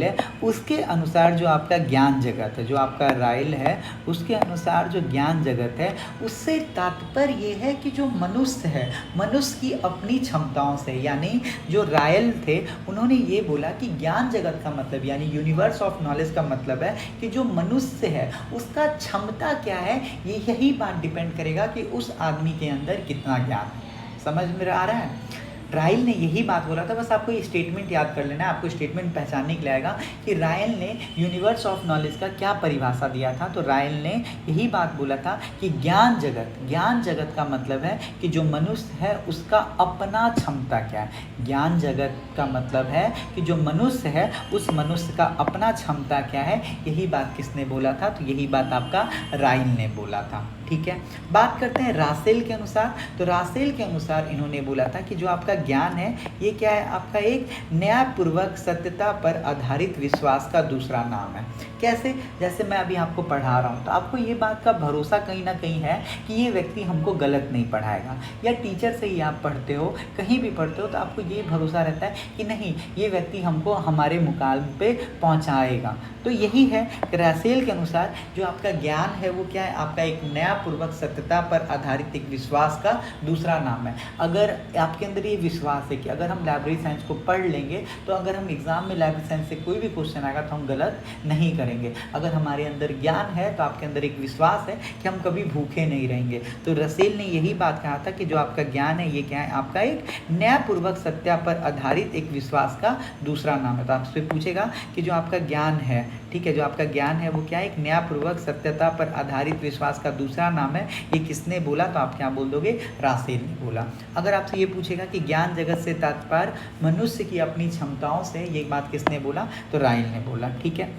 है उसके अनुसार जो आपका ज्ञान जगत है, जो आपका राइल है उसके अनुसार जो ज्ञान जगत है, उससे तात्पर्य ये है कि जो मनुष्य है, मनुष्य की अपनी क्षमताओं से, यानी जो राइल थे उन्होंने ये बोला कि ज्ञान जगत का मतलब यानी यूनिवर्स ऑफ नॉलेज का मतलब है कि जो मनुष्य है उसका क्षमता क्या है, ये यही बात डिपेंड करेगा कि उस आदमी के अंदर कितना ज्ञान है। समझ में आ रहा है, राइल ने यही बात बोला था। बस आपको ये स्टेटमेंट याद कर लेना है, आपको स्टेटमेंट पहचानने के लिए आएगा कि राइल ने यूनिवर्स ऑफ नॉलेज का क्या परिभाषा दिया था। तो राइल ने यही बात बोला था कि ज्ञान जगत का मतलब है कि जो मनुष्य है उसका अपना क्षमता क्या है। ज्ञान जगत का मतलब है कि जो मनुष्य है उस मनुष्य का अपना क्षमता क्या है। यही बात किसने बोला था, तो यही बात आपका राइल ने बोला था। ठीक है, बात करते हैं रासेल के अनुसार। तो रासेल के अनुसार इन्होंने बोला था कि जो आपका ज्ञान है ये क्या है, आपका एक न्यायपूर्वक सत्यता पर आधारित विश्वास का दूसरा नाम है। कैसे, जैसे मैं अभी आपको पढ़ा रहा हूँ तो आपको ये बात का भरोसा कहीं ना कहीं है कि ये व्यक्ति हमको गलत नहीं पढ़ाएगा, या टीचर से ही आप पढ़ते हो, कहीं भी पढ़ते हो तो आपको ये भरोसा रहता है कि नहीं ये व्यक्ति हमको हमारे मुकाम पे पहुँचाएगा। तो यही है रसेल के अनुसार जो आपका ज्ञान है वो क्या है, आपका एक न्यायपूर्वक सत्यता पर आधारित एक विश्वास का दूसरा नाम है। अगर आपके अंदर ये विश्वास है कि अगर हम लाइब्रेरी साइंस को पढ़ लेंगे तो अगर हम एग्जाम में लाइब्रेरी साइंस से कोई भी क्वेश्चन आएगा तो हम गलत नहीं करेंगे। अगर हमारे अंदर ज्ञान है तो आपके अंदर एक विश्वास है कि हम कभी भूखे नहीं रहेंगे। तो रसेल ने यही बात कहा था कि जो आपका ज्ञान है ये क्या है, आपका एक न्यायपूर्वक सत्या पर आधारित एक विश्वास का दूसरा नाम है। तो आपसे पूछेगा कि जो आपका ज्ञान है, ठीक है, जो आपका ज्ञान है वो क्या है, एक न्यायपूर्वक सत्यता पर आधारित विश्वास का दूसरा नाम है। ये किसने बोला, तो आप क्या बोल दोगे, रासेल ने बोला। अगर आपसे ये पूछेगा कि ज्ञान जगत से तात्पर्य मनुष्य की अपनी क्षमताओं से, ये बात किसने बोला, तो राइल ने बोला। ठीक है,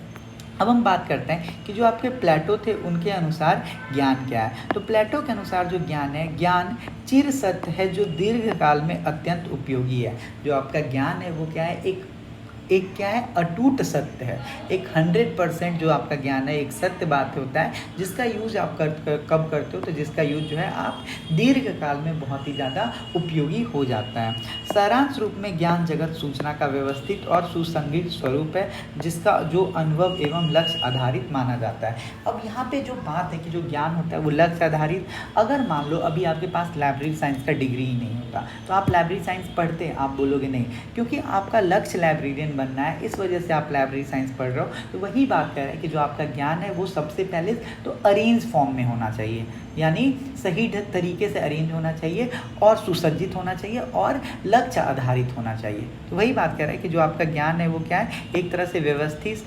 अब हम बात करते हैं कि जो आपके प्लेटो थे उनके अनुसार ज्ञान क्या है। तो प्लेटो के अनुसार जो ज्ञान है, ज्ञान चिर सत्य है जो दीर्घ काल में अत्यंत उपयोगी है। जो आपका ज्ञान है वो क्या है, एक क्या है, अटूट सत्य है, एक 100% जो आपका ज्ञान है एक सत्य बात होता है जिसका यूज आप कब करते हो, तो जिसका यूज जो है आप दीर्घ काल में बहुत ही ज़्यादा उपयोगी हो जाता है। सारांश रूप में ज्ञान जगत सूचना का व्यवस्थित और सुसंगठित स्वरूप है जिसका जो अनुभव एवं लक्ष्य आधारित माना जाता है। अब यहाँ पे जो बात है कि जो ज्ञान होता है वो लक्ष्य आधारित, अगर मान लो अभी आपके पास लाइब्रेरी साइंस का डिग्री ही नहीं होता तो आप लाइब्रेरी साइंस पढ़ते हैं, आप बोलोगे नहीं, क्योंकि आपका लक्ष्य लाइब्रेरियन बनना है, इस वजह से आप लाइब्रेरी साइंस पढ़ रहे हो। तो वही बात कर रहे हैं कि जो आपका ज्ञान है वो सबसे पहले तो अरेंज फॉर्म में होना चाहिए, यानी सही तरीके से अरेंज होना चाहिए और सुसज्जित होना चाहिए और लक्ष्य आधारित होना चाहिए। तो वही बात कर रहे हैं कि जो आपका ज्ञान है वो क्या है, एक तरह से व्यवस्थित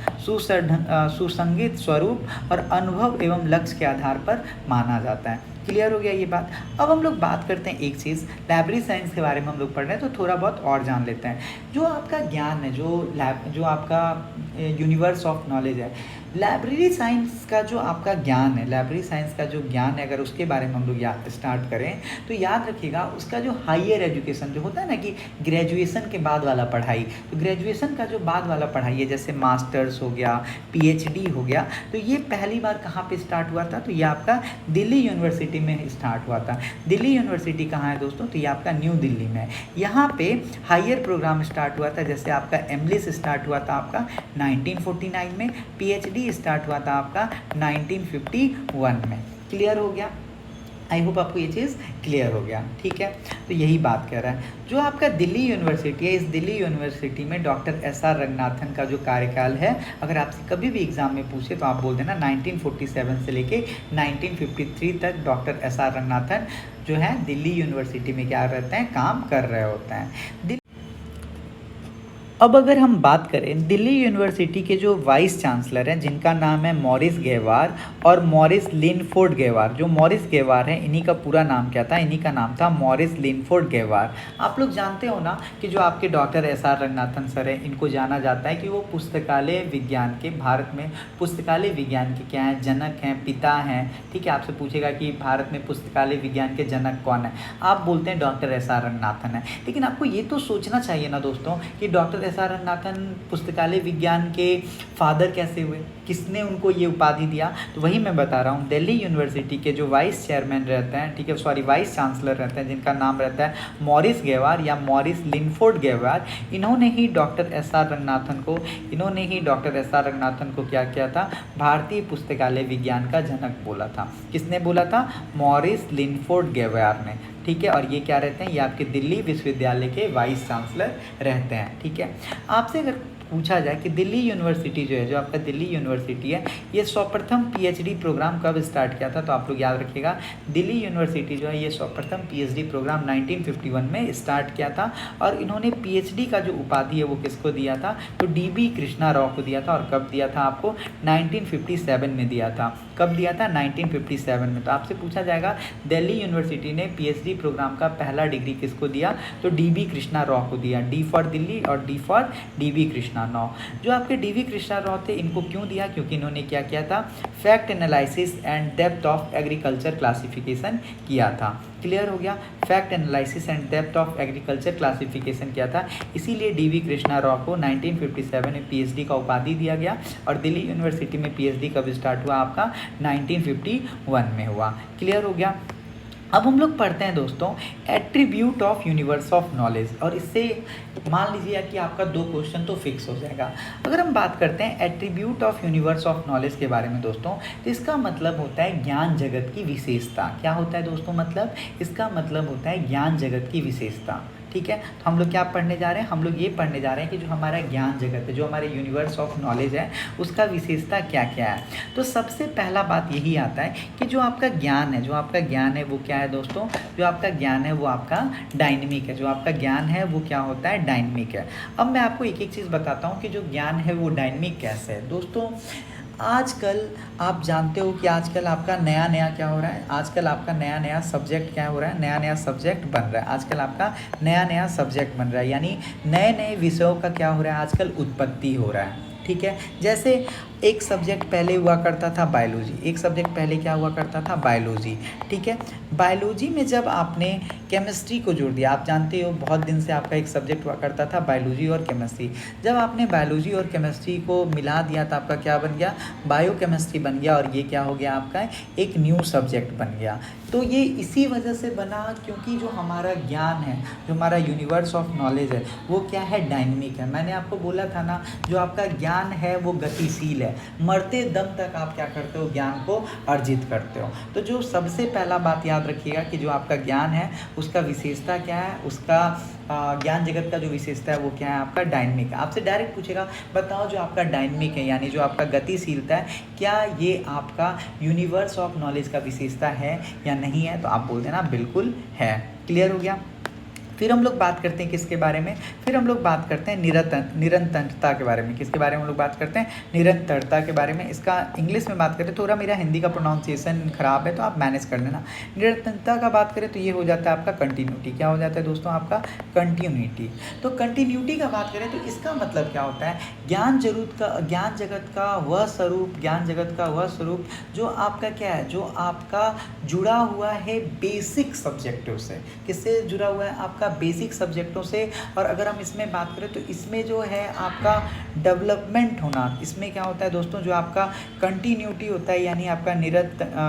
सुसंगठित स्वरूप और अनुभव एवं लक्ष्य के आधार पर माना जाता है। क्लियर हो गया ये बात। अब हम लोग बात करते हैं एक चीज़, लाइब्रेरी साइंस के बारे में हम लोग पढ़ रहे हैं तो थोड़ा बहुत और जान लेते हैं। जो आपका ज्ञान है, जो आपका यूनिवर्स ऑफ नॉलेज है, लाइब्रेरी साइंस का जो आपका ज्ञान है, लाइब्रेरी साइंस का जो ज्ञान है, अगर उसके बारे में हम लोग स्टार्ट करें तो याद रखिएगा उसका जो हायर एजुकेशन जो होता है ना, कि ग्रेजुएशन के बाद वाला पढ़ाई, तो ग्रेजुएशन का जो बाद वाला पढ़ाई है जैसे मास्टर्स हो गया, पीएचडी हो गया, तो ये पहली बार कहाँ पे स्टार्ट हुआ था, तो ये आपका दिल्ली यूनिवर्सिटी में स्टार्ट हुआ था। दिल्ली यूनिवर्सिटी कहाँ है दोस्तों, तो ये आपका न्यू दिल्ली में है। यहाँ पे हायर प्रोग्राम स्टार्ट हुआ था, जैसे आपका एमलिस स्टार्ट हुआ था आपका 1949 में, पीएचडी स्टार्ट हुआ था आपका 1951 में। क्लियर हो गया, आई होप आपको ये चीज़ क्लियर हो गया। ठीक है, तो यही बात कर रहा है। जो आपका दिल्ली यूनिवर्सिटी है, इस दिल्ली यूनिवर्सिटी में डॉक्टर एस.आर. रंगनाथन का जो कार्यकाल है, अगर आपसे कभी भी एग्जाम में पूछे तो आप बोल देना 1947 से लेके 1953 तक डॉक्टर एस.आर. रंगनाथन जो है दिल्ली यूनिवर्सिटी में क्या रहते हैं, काम कर रहे होते हैं। अब अगर हम बात करें दिल्ली यूनिवर्सिटी के जो वाइस चांसलर हैं जिनका नाम है मॉरिस गेवार और मॉरिस लिनफोर्ड गेवार, जो मॉरिस गेवार हैं इन्हीं का पूरा नाम क्या था, इन्हीं का नाम था मॉरिस लिनफोर्ड गेवार। आप लोग जानते हो ना कि जो आपके डॉक्टर एस.आर. रंगनाथन सर हैं, इनको जाना जाता है कि वो पुस्तकालय विज्ञान के, भारत में पुस्तकालय विज्ञान के क्या हैं, जनक हैं, पिता हैं। ठीक है, आपसे पूछेगा कि भारत में पुस्तकालय विज्ञान के जनक कौन है, आप बोलते हैं डॉक्टर एस.आर. रंगनाथन है। लेकिन आपको ये तो सोचना चाहिए ना दोस्तों कि डॉक्टर एस.आर. रंगनाथन पुस्तकालय विज्ञान के फादर कैसे हुए, किसने उनको ये उपाधि दिया। तो वही मैं बता रहा हूँ, दिल्ली यूनिवर्सिटी के जो वाइस चेयरमैन रहते हैं, ठीक है, सॉरी वाइस चांसलर रहते हैं, जिनका नाम रहता है मॉरिस गेवार या मॉरिस लिनफोर्ड गेवार, इन्होंने ही डॉक्टर एस.आर. रंगनाथन को क्या किया था, भारतीय पुस्तकालय विज्ञान का जनक बोला था। किसने बोला था, मॉरिस लिनफोर्ड गेवार ने। ठीक है, और ये क्या रहते हैं, ये आपके दिल्ली विश्वविद्यालय के वाइस चांसलर रहते हैं। ठीक है, आपसे अगर पूछा जाए कि दिल्ली यूनिवर्सिटी जो है, जो आपका दिल्ली यूनिवर्सिटी है, ये सर्वप्रथम पीएचडी प्रोग्राम कब स्टार्ट किया था, तो आप लोग याद रखिएगा दिल्ली यूनिवर्सिटी जो है ये सर्वप्रथम पीएचडी प्रोग्राम 1951 में स्टार्ट किया था। और इन्होंने पीएचडी का जो उपाधि है वो किसको दिया था, तो डी.बी. कृष्णा राव को दिया था। और कब दिया था आपको, 1957 में दिया था। कब दिया था? 1957 में। तो आपसे पूछा जाएगा दिल्ली यूनिवर्सिटी ने पीएचडी प्रोग्राम का पहला डिग्री किसको दिया? तो डीबी कृष्णा राव को दिया। डी फॉर दिल्ली और D for dB Krishna Rao. जो आपके डीबी कृष्णा राव थे, इनको क्यों दिया? क्योंकि इन्होंने क्या किया था? Fact analysis and depth of agriculture classification किया था। क्लियर हो गया? Fact analysis and depth of agriculture classification किया था, इसीलिए डीवी कृष्णा राव को 1957 में पीएचडी का उपाधि दिया गया। और दिल्ली यूनिवर्सिटी में पीएचडी कब स्टार्ट हुआ आपका? 1951 में हुआ। क्लियर हो गया? अब हम लोग पढ़ते हैं दोस्तों attribute of universe of knowledge, और इससे मान लीजिए कि आपका 2 क्वेश्चन तो फिक्स हो जाएगा। अगर हम बात करते हैं attribute of universe of knowledge के बारे में दोस्तों, तो इसका मतलब होता है ज्ञान जगत की विशेषता। क्या होता है दोस्तों मतलब? इसका मतलब होता है ज्ञान जगत की विशेषता। ठीक है, तो हम लोग क्या पढ़ने जा रहे हैं? हम लोग ये पढ़ने जा रहे हैं कि जो हमारा ज्ञान जगत है, जो हमारे यूनिवर्स ऑफ नॉलेज है, उसका विशेषता क्या क्या है। तो सबसे पहला बात यही आता है कि जो आपका ज्ञान है, वो क्या है दोस्तों? जो आपका ज्ञान है वो आपका डायनेमिक है। जो आपका ज्ञान है वो क्या होता है? डायनेमिक है। अब मैं आपको एक एक चीज़ बताता हूँ कि जो ज्ञान है वो डायनेमिक कैसे है। दोस्तों आजकल आप जानते हो कि आजकल आपका नया नया क्या हो रहा है? आजकल आपका नया नया सब्जेक्ट क्या हो रहा है? नया नया सब्जेक्ट बन रहा है। आजकल आपका नया नया सब्जेक्ट बन रहा है, यानी नए नए विषयों का क्या हो रहा है? आजकल उत्पत्ति हो रहा है। ठीक है, जैसे एक सब्जेक्ट पहले हुआ करता था बायोलॉजी। एक सब्जेक्ट पहले क्या हुआ करता था? बायोलॉजी। ठीक है, बायोलॉजी में जब आपने केमिस्ट्री को जोड़ दिया, आप जानते हो बहुत दिन से आपका एक सब्जेक्ट हुआ करता था बायोलॉजी और केमिस्ट्री। जब आपने बायोलॉजी और केमिस्ट्री को मिला दिया तो आपका क्या बन गया? बायोकेमिस्ट्री बन गया, और ये क्या हो गया? आपका एक न्यू सब्जेक्ट बन गया। तो ये इसी वजह से बना क्योंकि जो हमारा ज्ञान है, जो हमारा यूनिवर्स ऑफ नॉलेज है, वो क्या है? डायनेमिक है। मैंने आपको बोला था ना, जो आपका ज्ञान है वो गतिशील है। मरते दम तक आप क्या करते हो? ज्ञान को अर्जित करते हो। तो जो सबसे पहला बात याद रखिएगा कि जो आपका ज्ञान है उसका विशेषता क्या है? उसका ज्ञान जगत का जो विशेषता है वो क्या है? आपका डायनेमिक है। आपसे डायरेक्ट पूछेगा बताओ जो आपका डायनेमिक है, यानी जो आपका गतिशीलता है, क्या ये आपका यूनिवर्स ऑफ नॉलेज का विशेषता है या नहीं है? तो आप बोल देना बिल्कुल है। क्लियर हो गया? फिर हम लोग बात करते हैं किसके बारे में? फिर हम लोग बात करते हैं निरंतरता के बारे में। किसके बारे में हम लोग बात करते हैं? निरंतरता के बारे में। इसका इंग्लिश में बात करें, थोड़ा मेरा हिंदी का प्रोनाउंसिएशन खराब है तो आप मैनेज कर लेना। निरंतरता का बात करें तो ये हो जाता है आपका कंटिन्यूटी। क्या हो जाता है दोस्तों? आपका कंटिन्यूटी। तो कंटिन्यूटी का बात करें तो इसका मतलब क्या होता है? ज्ञान जगत का वह स्वरूप जो आपका क्या है? जो आपका जुड़ा हुआ है बेसिक सब्जेक्टों से। किससे जुड़ा हुआ है? आपका बेसिक सब्जेक्टों से। और अगर हम इसमें बात करें तो इसमें जो है आपका डेवलपमेंट होना, इसमें क्या होता है दोस्तों? जो आपका कंटिन्यूटी होता है, यानी आपका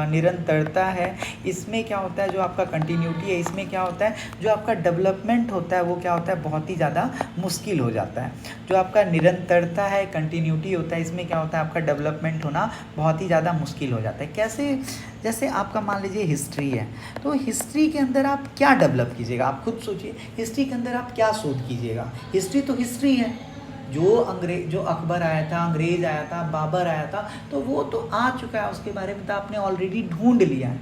निरंतरता है, इसमें क्या होता है? जो आपका कंटिन्यूटी है, इसमें क्या होता है? जो आपका डेवलपमेंट होता है वो क्या होता है? बहुत ही ज़्यादा मुश्किल हो जाता है। जो आपका निरंतरता है, कंटिन्यूटी होता है, इसमें क्या होता है? आपका डेवलपमेंट होना बहुत ही ज़्यादा मुश्किल हो जाता है। कैसे? जैसे आपका मान लीजिए हिस्ट्री है, तो हिस्ट्री के अंदर आप क्या डेवलप कीजिएगा? आप खुद सोचिए, हिस्ट्री के अंदर आप क्या शोध कीजिएगा? हिस्ट्री तो हिस्ट्री है। जो अकबर आया था, अंग्रेज आया था, बाबर आया था, तो वो तो आ चुका है, उसके बारे में तो आपने ऑलरेडी ढूंढ लिया है।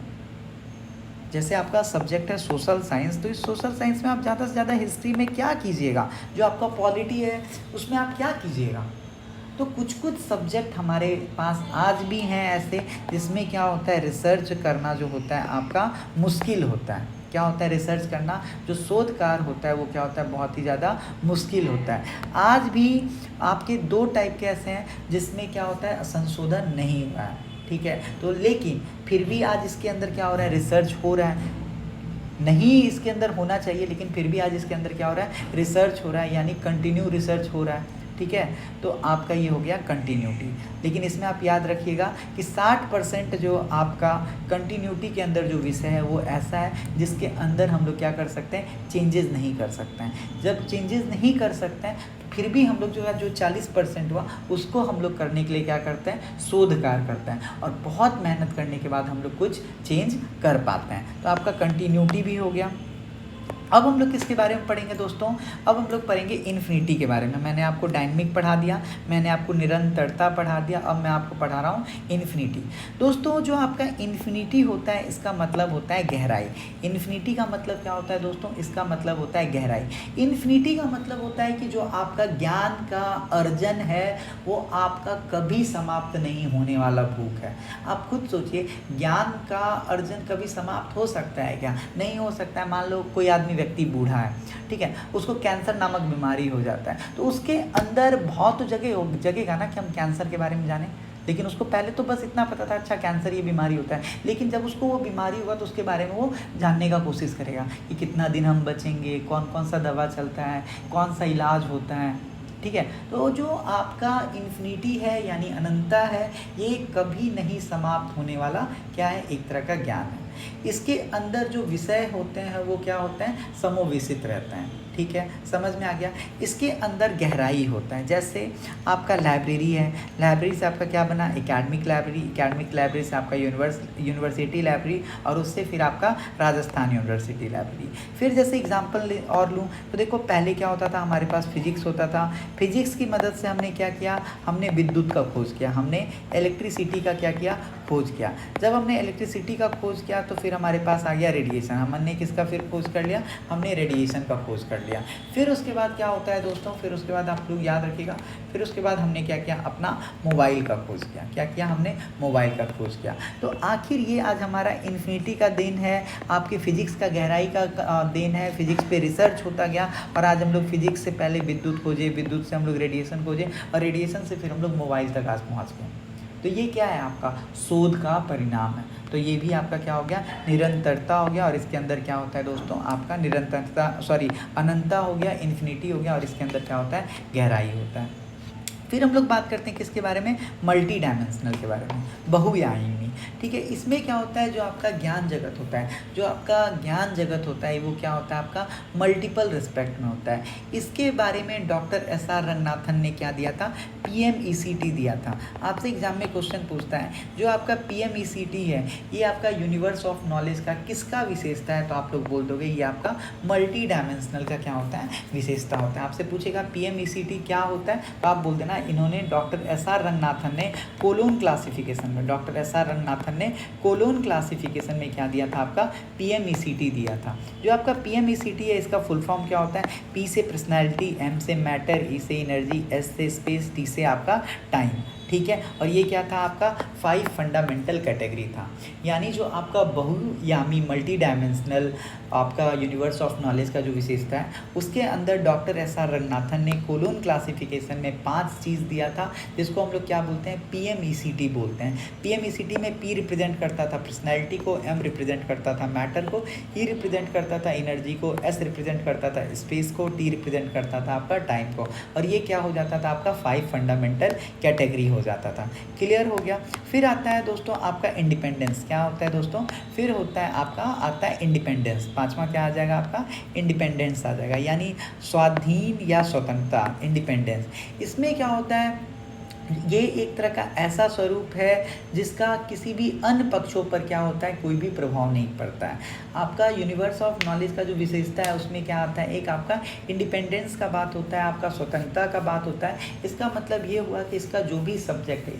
जैसे आपका सब्जेक्ट है सोशल साइंस, तो इस सोशल साइंस में आप ज़्यादा से ज़्यादा हिस्ट्री में क्या कीजिएगा? जो आपका पॉलिटी है उसमें आप क्या कीजिएगा? तो कुछ सब्जेक्ट हमारे पास आज भी हैं ऐसे, जिसमें क्या होता है? रिसर्च करना जो होता है आपका मुश्किल होता है। क्या होता है? रिसर्च करना, जो शोधकार होता है वो क्या होता है? बहुत ही ज़्यादा मुश्किल होता है। आज भी आपके 2 टाइप के ऐसे हैं जिसमें क्या होता है? संशोधन नहीं हुआ है। ठीक है, तो लेकिन फिर भी आज इसके अंदर क्या हो रहा है? रिसर्च हो रहा है। नहीं इसके अंदर होना चाहिए, लेकिन फिर भी आज इसके अंदर क्या हो रहा है? रिसर्च हो रहा है, यानी कंटिन्यू रिसर्च हो रहा है। ठीक है, तो आपका ये हो गया कंटिन्यूटी। लेकिन इसमें आप याद रखिएगा कि 60% जो आपका कंटिन्यूटी के अंदर जो विषय है वो ऐसा है जिसके अंदर हम लोग क्या कर सकते हैं? चेंजेस नहीं कर सकते हैं। जब चेंजेस नहीं कर सकते हैं फिर भी हम लोग जो 40% हुआ उसको हम लोग करने के लिए क्या करते हैं? शोध कार्य करते हैं, और बहुत मेहनत करने के बाद हम लोग कुछ चेंज कर पाते हैं। तो आपका कंटिन्यूटी भी हो गया। अब हम लोग किसके बारे में पढ़ेंगे दोस्तों? अब हम लोग पढ़ेंगे इन्फिनिटी के बारे में। मैंने आपको डायनेमिक पढ़ा दिया, मैंने आपको निरंतरता पढ़ा दिया, अब मैं आपको पढ़ा रहा हूँ इन्फिनिटी। दोस्तों जो आपका इन्फिनिटी होता है इसका मतलब होता है गहराई। इन्फिनिटी का मतलब क्या होता है दोस्तों? इसका मतलब होता है गहराई। इन्फिनिटी का मतलब होता है कि जो आपका ज्ञान का अर्जन है वो आपका कभी समाप्त नहीं होने वाला भूख है। आप खुद सोचिए, ज्ञान का अर्जन कभी समाप्त हो सकता है क्या? नहीं हो सकता है। मान लो कोई आदमी व्यक्ति बूढ़ा है, ठीक है, उसको कैंसर नामक बीमारी हो जाता है, तो उसके अंदर बहुत जगेगा ना कि हम कैंसर के बारे में जानें। लेकिन उसको पहले तो बस इतना पता था अच्छा कैंसर ये बीमारी होता है, लेकिन जब उसको वो बीमारी होगा तो उसके बारे में वो जानने का कोशिश करेगा कि कितना दिन हम बचेंगे, कौन कौन सा दवा चलता है, कौन सा इलाज होता है, ठीक है। तो जो आपका इन्फिनिटी है यानी अनंतता है, ये कभी नहीं समाप्त होने वाला क्या है? एक तरह का ज्ञान है। इसके अंदर जो विषय होते हैं वो क्या होते हैं? समोविसित रहते हैं, ठीक है, समझ में आ गया। इसके अंदर गहराई होता है। जैसे आपका लाइब्रेरी है, लाइब्रेरी से आपका क्या बना? एकेडमिक लाइब्रेरी, एकेडमिक लाइब्रेरी से आपका यूनिवर्सिटी लाइब्रेरी, और उससे फिर आपका राजस्थान यूनिवर्सिटी लाइब्रेरी। फिर जैसे एग्जाम्पल और लूँ तो देखो, पहले क्या होता था? हमारे पास फिजिक्स होता था। फिजिक्स की मदद से हमने क्या किया? हमने विद्युत का खोज किया, हमने इलेक्ट्रिसिटी का क्या किया? खोज किया। जब हमने इलेक्ट्रिसिटी का खोज किया तो फिर हमारे पास आ गया रेडिएशन। हमने किसका फिर खोज कर लिया? हमने रेडिएशन का खोज कर लिया। फिर उसके बाद क्या होता है दोस्तों? फिर उसके बाद आप लोग याद रखिएगा, फिर उसके बाद हमने क्या किया? अपना मोबाइल का खोज किया। क्या किया हमने? मोबाइल का खोज किया। तो आखिर ये आज हमारा इन्फिनिटी का दिन है, आपकी फिजिक्स का गहराई का दिन है। फिजिक्स पे रिसर्च होता गया और आज हम लोग फिजिक्स से पहले विद्युत खोजे, विद्युत से हम लोग रेडिएशन खोजे, और रेडिएशन से फिर हम लोग मोबाइल तक आज पहुँच गए। तो ये क्या है? आपका शोध का परिणाम है। तो ये भी आपका क्या हो गया? निरंतरता हो गया। और इसके अंदर क्या होता है दोस्तों? आपका अनंतता हो गया, इन्फिनिटी हो गया, और इसके अंदर क्या होता है? गहराई होता है। फिर हम लोग बात करते हैं किसके बारे में? मल्टी डायमेंशनल के बारे में, बहुआयामी, ठीक है। इसमें क्या होता है? जो आपका ज्ञान जगत होता है, जो आपका ज्ञान जगत होता है, वो क्या होता है? आपका मल्टीपल रिस्पेक्ट में होता है। इसके बारे में डॉक्टर SR रंगनाथन ने क्या दिया था? PMECT दिया था। आपसे एग्जाम में क्वेश्चन पूछता है, जो आपका PMECT है ये आपका यूनिवर्स ऑफ नॉलेज का किसका विशेषता है? तो आप लोग बोल दोगे ये आपका मल्टी डायमेंशनल का क्या होता है? विशेषता होता है। आपसे पूछेगा PMECT क्या होता है, तो आप बोल देना इन्होंने डॉक्टर SR रंगनाथन ने कोलोन क्लासिफिकेशन में, डॉक्टर SR रंगनाथन ने कोलोन क्लासिफिकेशन में क्या दिया था? आपका PMECT दिया था। जो आपका PMECT है इसका फुल फॉर्म क्या होता है? P से पर्सनैलिटी, M से मैटर, E से एनर्जी, S से स्पेस, T से आपका टाइम, ठीक है। और ये क्या था? आपका 5 फंडामेंटल कैटेगरी था। यानी जो आपका बहुयामी मल्टी डायमेंशनल आपका यूनिवर्स ऑफ नॉलेज का जो विशेषता है, उसके अंदर डॉक्टर SR रंगनाथन ने कोलोन क्लासिफिकेशन में 5 चीज़ दिया था, जिसको हम लोग क्या बोलते हैं? PMECT बोलते हैं। PMECT में P रिप्रेजेंट करता था पर्सनैलिटी को, M रिप्रेजेंट करता था मैटर को, E रिप्रेजेंट करता था एनर्जी को, S रिप्रेजेंट करता था स्पेस को, T रिप्रेजेंट करता था आपका टाइम को। और ये क्या हो जाता था? आपका 5 फंडामेंटल कैटेगरी हो जाता था। क्लियर हो गया। फिर आता है दोस्तों आपका इंडिपेंडेंस। क्या होता है दोस्तों? फिर होता है आपका आता है इंडिपेंडेंस। पांचवा क्या आ जाएगा? आपका इंडिपेंडेंस आ जाएगा, यानी स्वाधीन या स्वतंत्रता, इंडिपेंडेंस। इसमें क्या होता है? ये एक तरह का ऐसा स्वरूप है जिसका किसी भी अन्य पक्षों पर क्या होता है? कोई भी प्रभाव नहीं पड़ता है। आपका यूनिवर्स ऑफ नॉलेज का जो विशेषता है उसमें क्या आता है? एक आपका इंडिपेंडेंस का बात होता है, आपका स्वतंत्रता का बात होता है। इसका मतलब ये हुआ कि इसका जो भी सब्जेक्ट है,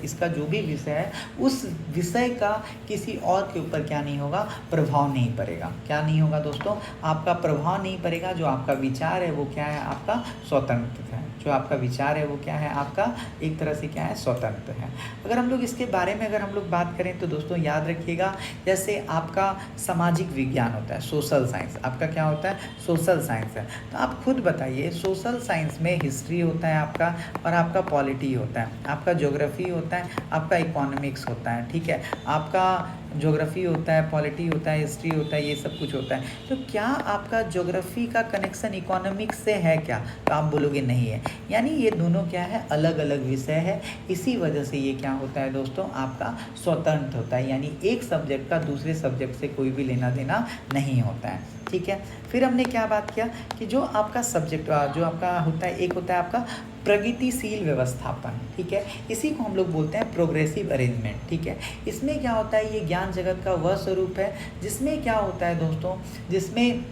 इसका जो भी विषय है, उस विषय का किसी और के ऊपर क्या नहीं होगा? प्रभाव नहीं पड़ेगा। क्या नहीं होगा दोस्तों? आपका प्रभाव नहीं पड़ेगा। जो आपका विचार है वो क्या है? आपका स्वतंत्र है। जो आपका विचार है वो क्या है? आपका एक तरह से क्या है? स्वतंत्र है। अगर हम लोग इसके बारे में हम लोग बात करें तो दोस्तों याद रखिएगा, जैसे आपका सामाजिक विज्ञान होता है, सोशल साइंस, आपका क्या होता है? सोशल साइंस है। तो आप खुद बताइए, सोशल साइंस में हिस्ट्री होता है आपका, और आपका पॉलिटी होता है, आपका ज्योग्राफी होता है, आपका इकोनॉमिक्स होता है, ठीक है, आपका ज्योग्राफी होता है, पॉलिटी होता है, हिस्ट्री होता है, ये सब कुछ होता है। तो क्या आपका ज्योग्राफी का कनेक्शन इकोनॉमिक्स से है क्या? तो आप बोलोगे नहीं है। यानी ये दोनों क्या है? अलग अलग विषय है। इसी वजह से ये क्या होता है दोस्तों? आपका स्वतंत्र होता है, यानी एक सब्जेक्ट का दूसरे सब्जेक्ट से कोई भी लेना देना नहीं होता है, ठीक है। फिर हमने क्या बात किया कि जो आपका सब्जेक्ट जो आपका होता है, एक होता है आपका प्रगतिशील व्यवस्थापन, ठीक है, इसी को हम लोग बोलते हैं प्रोग्रेसिव अरेंजमेंट, ठीक है। इसमें क्या होता है? ये ज्ञान जगत का वह स्वरूप है जिसमें क्या होता है दोस्तों? जिसमें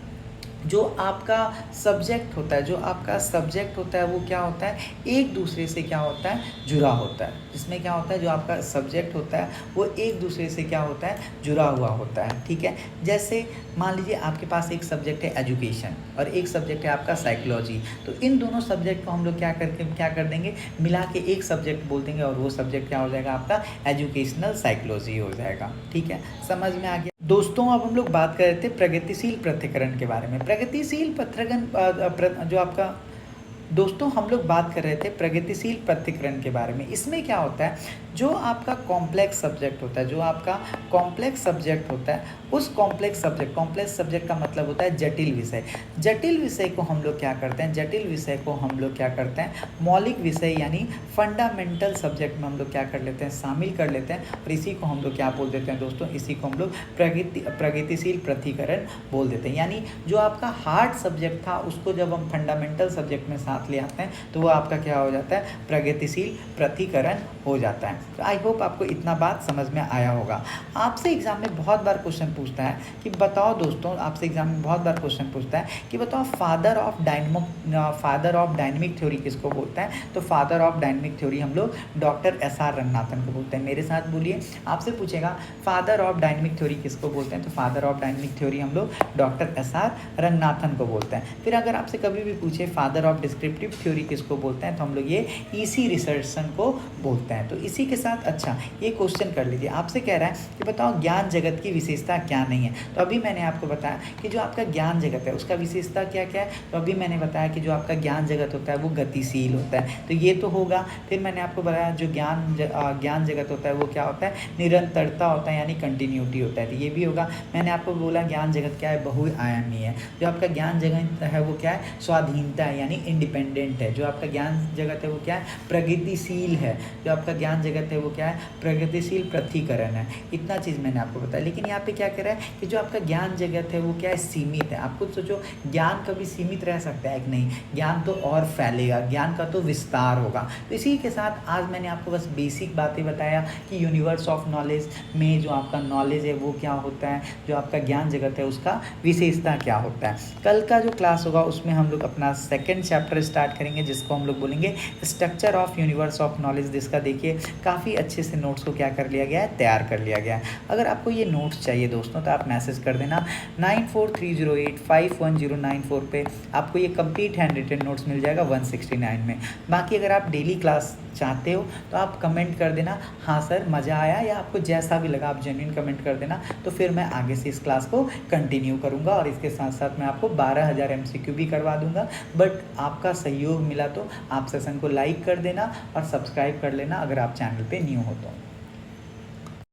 जो आपका सब्जेक्ट होता है, वो क्या होता है, एक दूसरे से क्या होता है, जुड़ा होता है। इसमें क्या होता है, जो आपका सब्जेक्ट होता है वो एक दूसरे से क्या होता है, जुड़ा हुआ होता है। ठीक है, जैसे मान लीजिए आपके पास एक सब्जेक्ट है एजुकेशन और एक सब्जेक्ट है आपका साइकोलॉजी, तो इन दोनों सब्जेक्ट को हम लोग क्या कर देंगे, मिला के एक सब्जेक्ट बोल देंगे और वो सब्जेक्ट क्या हो जाएगा, आपका एजुकेशनल साइकोलॉजी हो जाएगा। ठीक है, समझ में आ गया दोस्तों। अब हम लोग बात कर रहे थे प्रगतिशील पृथक्करण के बारे में। प्रगतिशील पृथक्करण जो आपका दोस्तों हम लोग बात कर रहे थे प्रगतिशील पृथक्करण के बारे में। इसमें क्या होता है, जो आपका कॉम्प्लेक्स सब्जेक्ट होता है, उस कॉम्प्लेक्स सब्जेक्ट का मतलब होता है जटिल विषय। जटिल विषय को हम लोग क्या करते हैं, मौलिक विषय यानी फंडामेंटल सब्जेक्ट में हम लोग क्या कर लेते हैं, शामिल कर लेते हैं और इसी को हम लोग क्या बोल देते हैं दोस्तों, इसी को हम लोग प्रगतिशील पृथक्करण बोल देते हैं। यानी जो आपका हार्ड सब्जेक्ट था उसको जब हम फंडामेंटल सब्जेक्ट में साथ ले आते हैं तो वो आपका क्या हो जाता है, प्रगतिशील पृथक्करण हो जाता है। तो आई होप आपको इतना बात समझ में आया होगा। आपसे एग्जाम में बहुत बार क्वेश्चन पूछता है कि बताओ दोस्तों, फादर ऑफ डायनेमिक थ्योरी किसको बोलता है। तो फादर ऑफ डायनेमिक थ्योरी हम लोग डॉक्टर SR रंगनाथन को बोलते हैं। मेरे साथ बोलिए, आपसे पूछेगा फादर ऑफ डायनेमिक थ्योरी किसको बोलते हैं, तो फादर ऑफ डायनेमिक थ्योरी हम लोग डॉक्टर SR रंगनाथन को बोलते हैं। फिर अगर आपसे कभी भी पूछे फादर ऑफ डिस्क्रिप्टिव थ्योरी किसको बोलते हैं, तो हम लोग ये EC रिचर्डसन को बोलते हैं। तो इसी के साथ अच्छा ये क्वेश्चन कर लीजिए। आपसे कह रहा है कि बताओ ज्ञान जगत की विशेषता क्या नहीं है। तो अभी मैंने आपको बताया कि जो आपका ज्ञान जगत है उसका विशेषता क्या क्या है। तो अभी मैंने बताया कि जो आपका ज्ञान जगत होता है वो गतिशील होता है, तो ये तो होगा। फिर मैंने आपको बताया जो ज्ञान जगत होता है वो क्या होता है, निरंतरता होता है यानी कंटिन्यूटी होता है, तो ये भी होगा। मैंने आपको बोला ज्ञान जगत क्या है, बहुआयामी है। जो आपका ज्ञान जगत है वो क्या है, स्वाधीनता है यानी इंडिपेंडेंट है। जो आपका ज्ञान जगत है वो क्या है, प्रगतिशील है। जो आपका ज्ञान जगत है वो क्या है, प्रगतिशील पृथक्करण है। इतना चीज़ मैंने आपको बताया। लेकिन यहाँ पे क्या कह रहा है कि जो आपका ज्ञान जगत है वो क्या है, सीमित है। आप खुद सोचो, ज्ञान कभी सीमित रह सकता है कि नहीं, ज्ञान तो और फैलेगा, ज्ञान का तो विस्तार होगा। तो इसी के साथ आज मैंने आपको बस बेसिक बातें बताया कि यूनिवर्स ऑफ नॉलेज में जो आपका नॉलेज है वो क्या होता है, जो आपका ज्ञान जगत है उसका विशेषता क्या होता है। कल का जो क्लास होगा उसमें हम लोग अपना सेकंड चैप्टर स्टार्ट करेंगे जिसको हम लोग बोलेंगे structure of universe of knowledge. जिसका देखिए काफ़ी अच्छे से नोट्स को क्या कर लिया गया है, तैयार कर लिया गया है। अगर आपको ये नोट्स चाहिए दोस्तों तो आप मैसेज कर देना 9430851094 पे। आपको ये कंप्लीट हैंड रिटन नोट्स मिल जाएगा 169 में। बाकी अगर आप डेली क्लास चाहते हो तो आप कमेंट कर देना, हाँ सर मज़ा आया, या आपको जैसा भी लगा आप जेन्युइन कमेंट कर देना, तो फिर मैं आगे से इस क्लास को कंटिन्यू करूँगा। और इसके साथ साथ मैं आपको 12,000 MCQ भी करवा दूँगा। बट आपका सहयोग मिला तो आप सेशन को लाइक कर देना और सब्सक्राइब कर लेना अगर आप चैनल पे न्यू हो तो।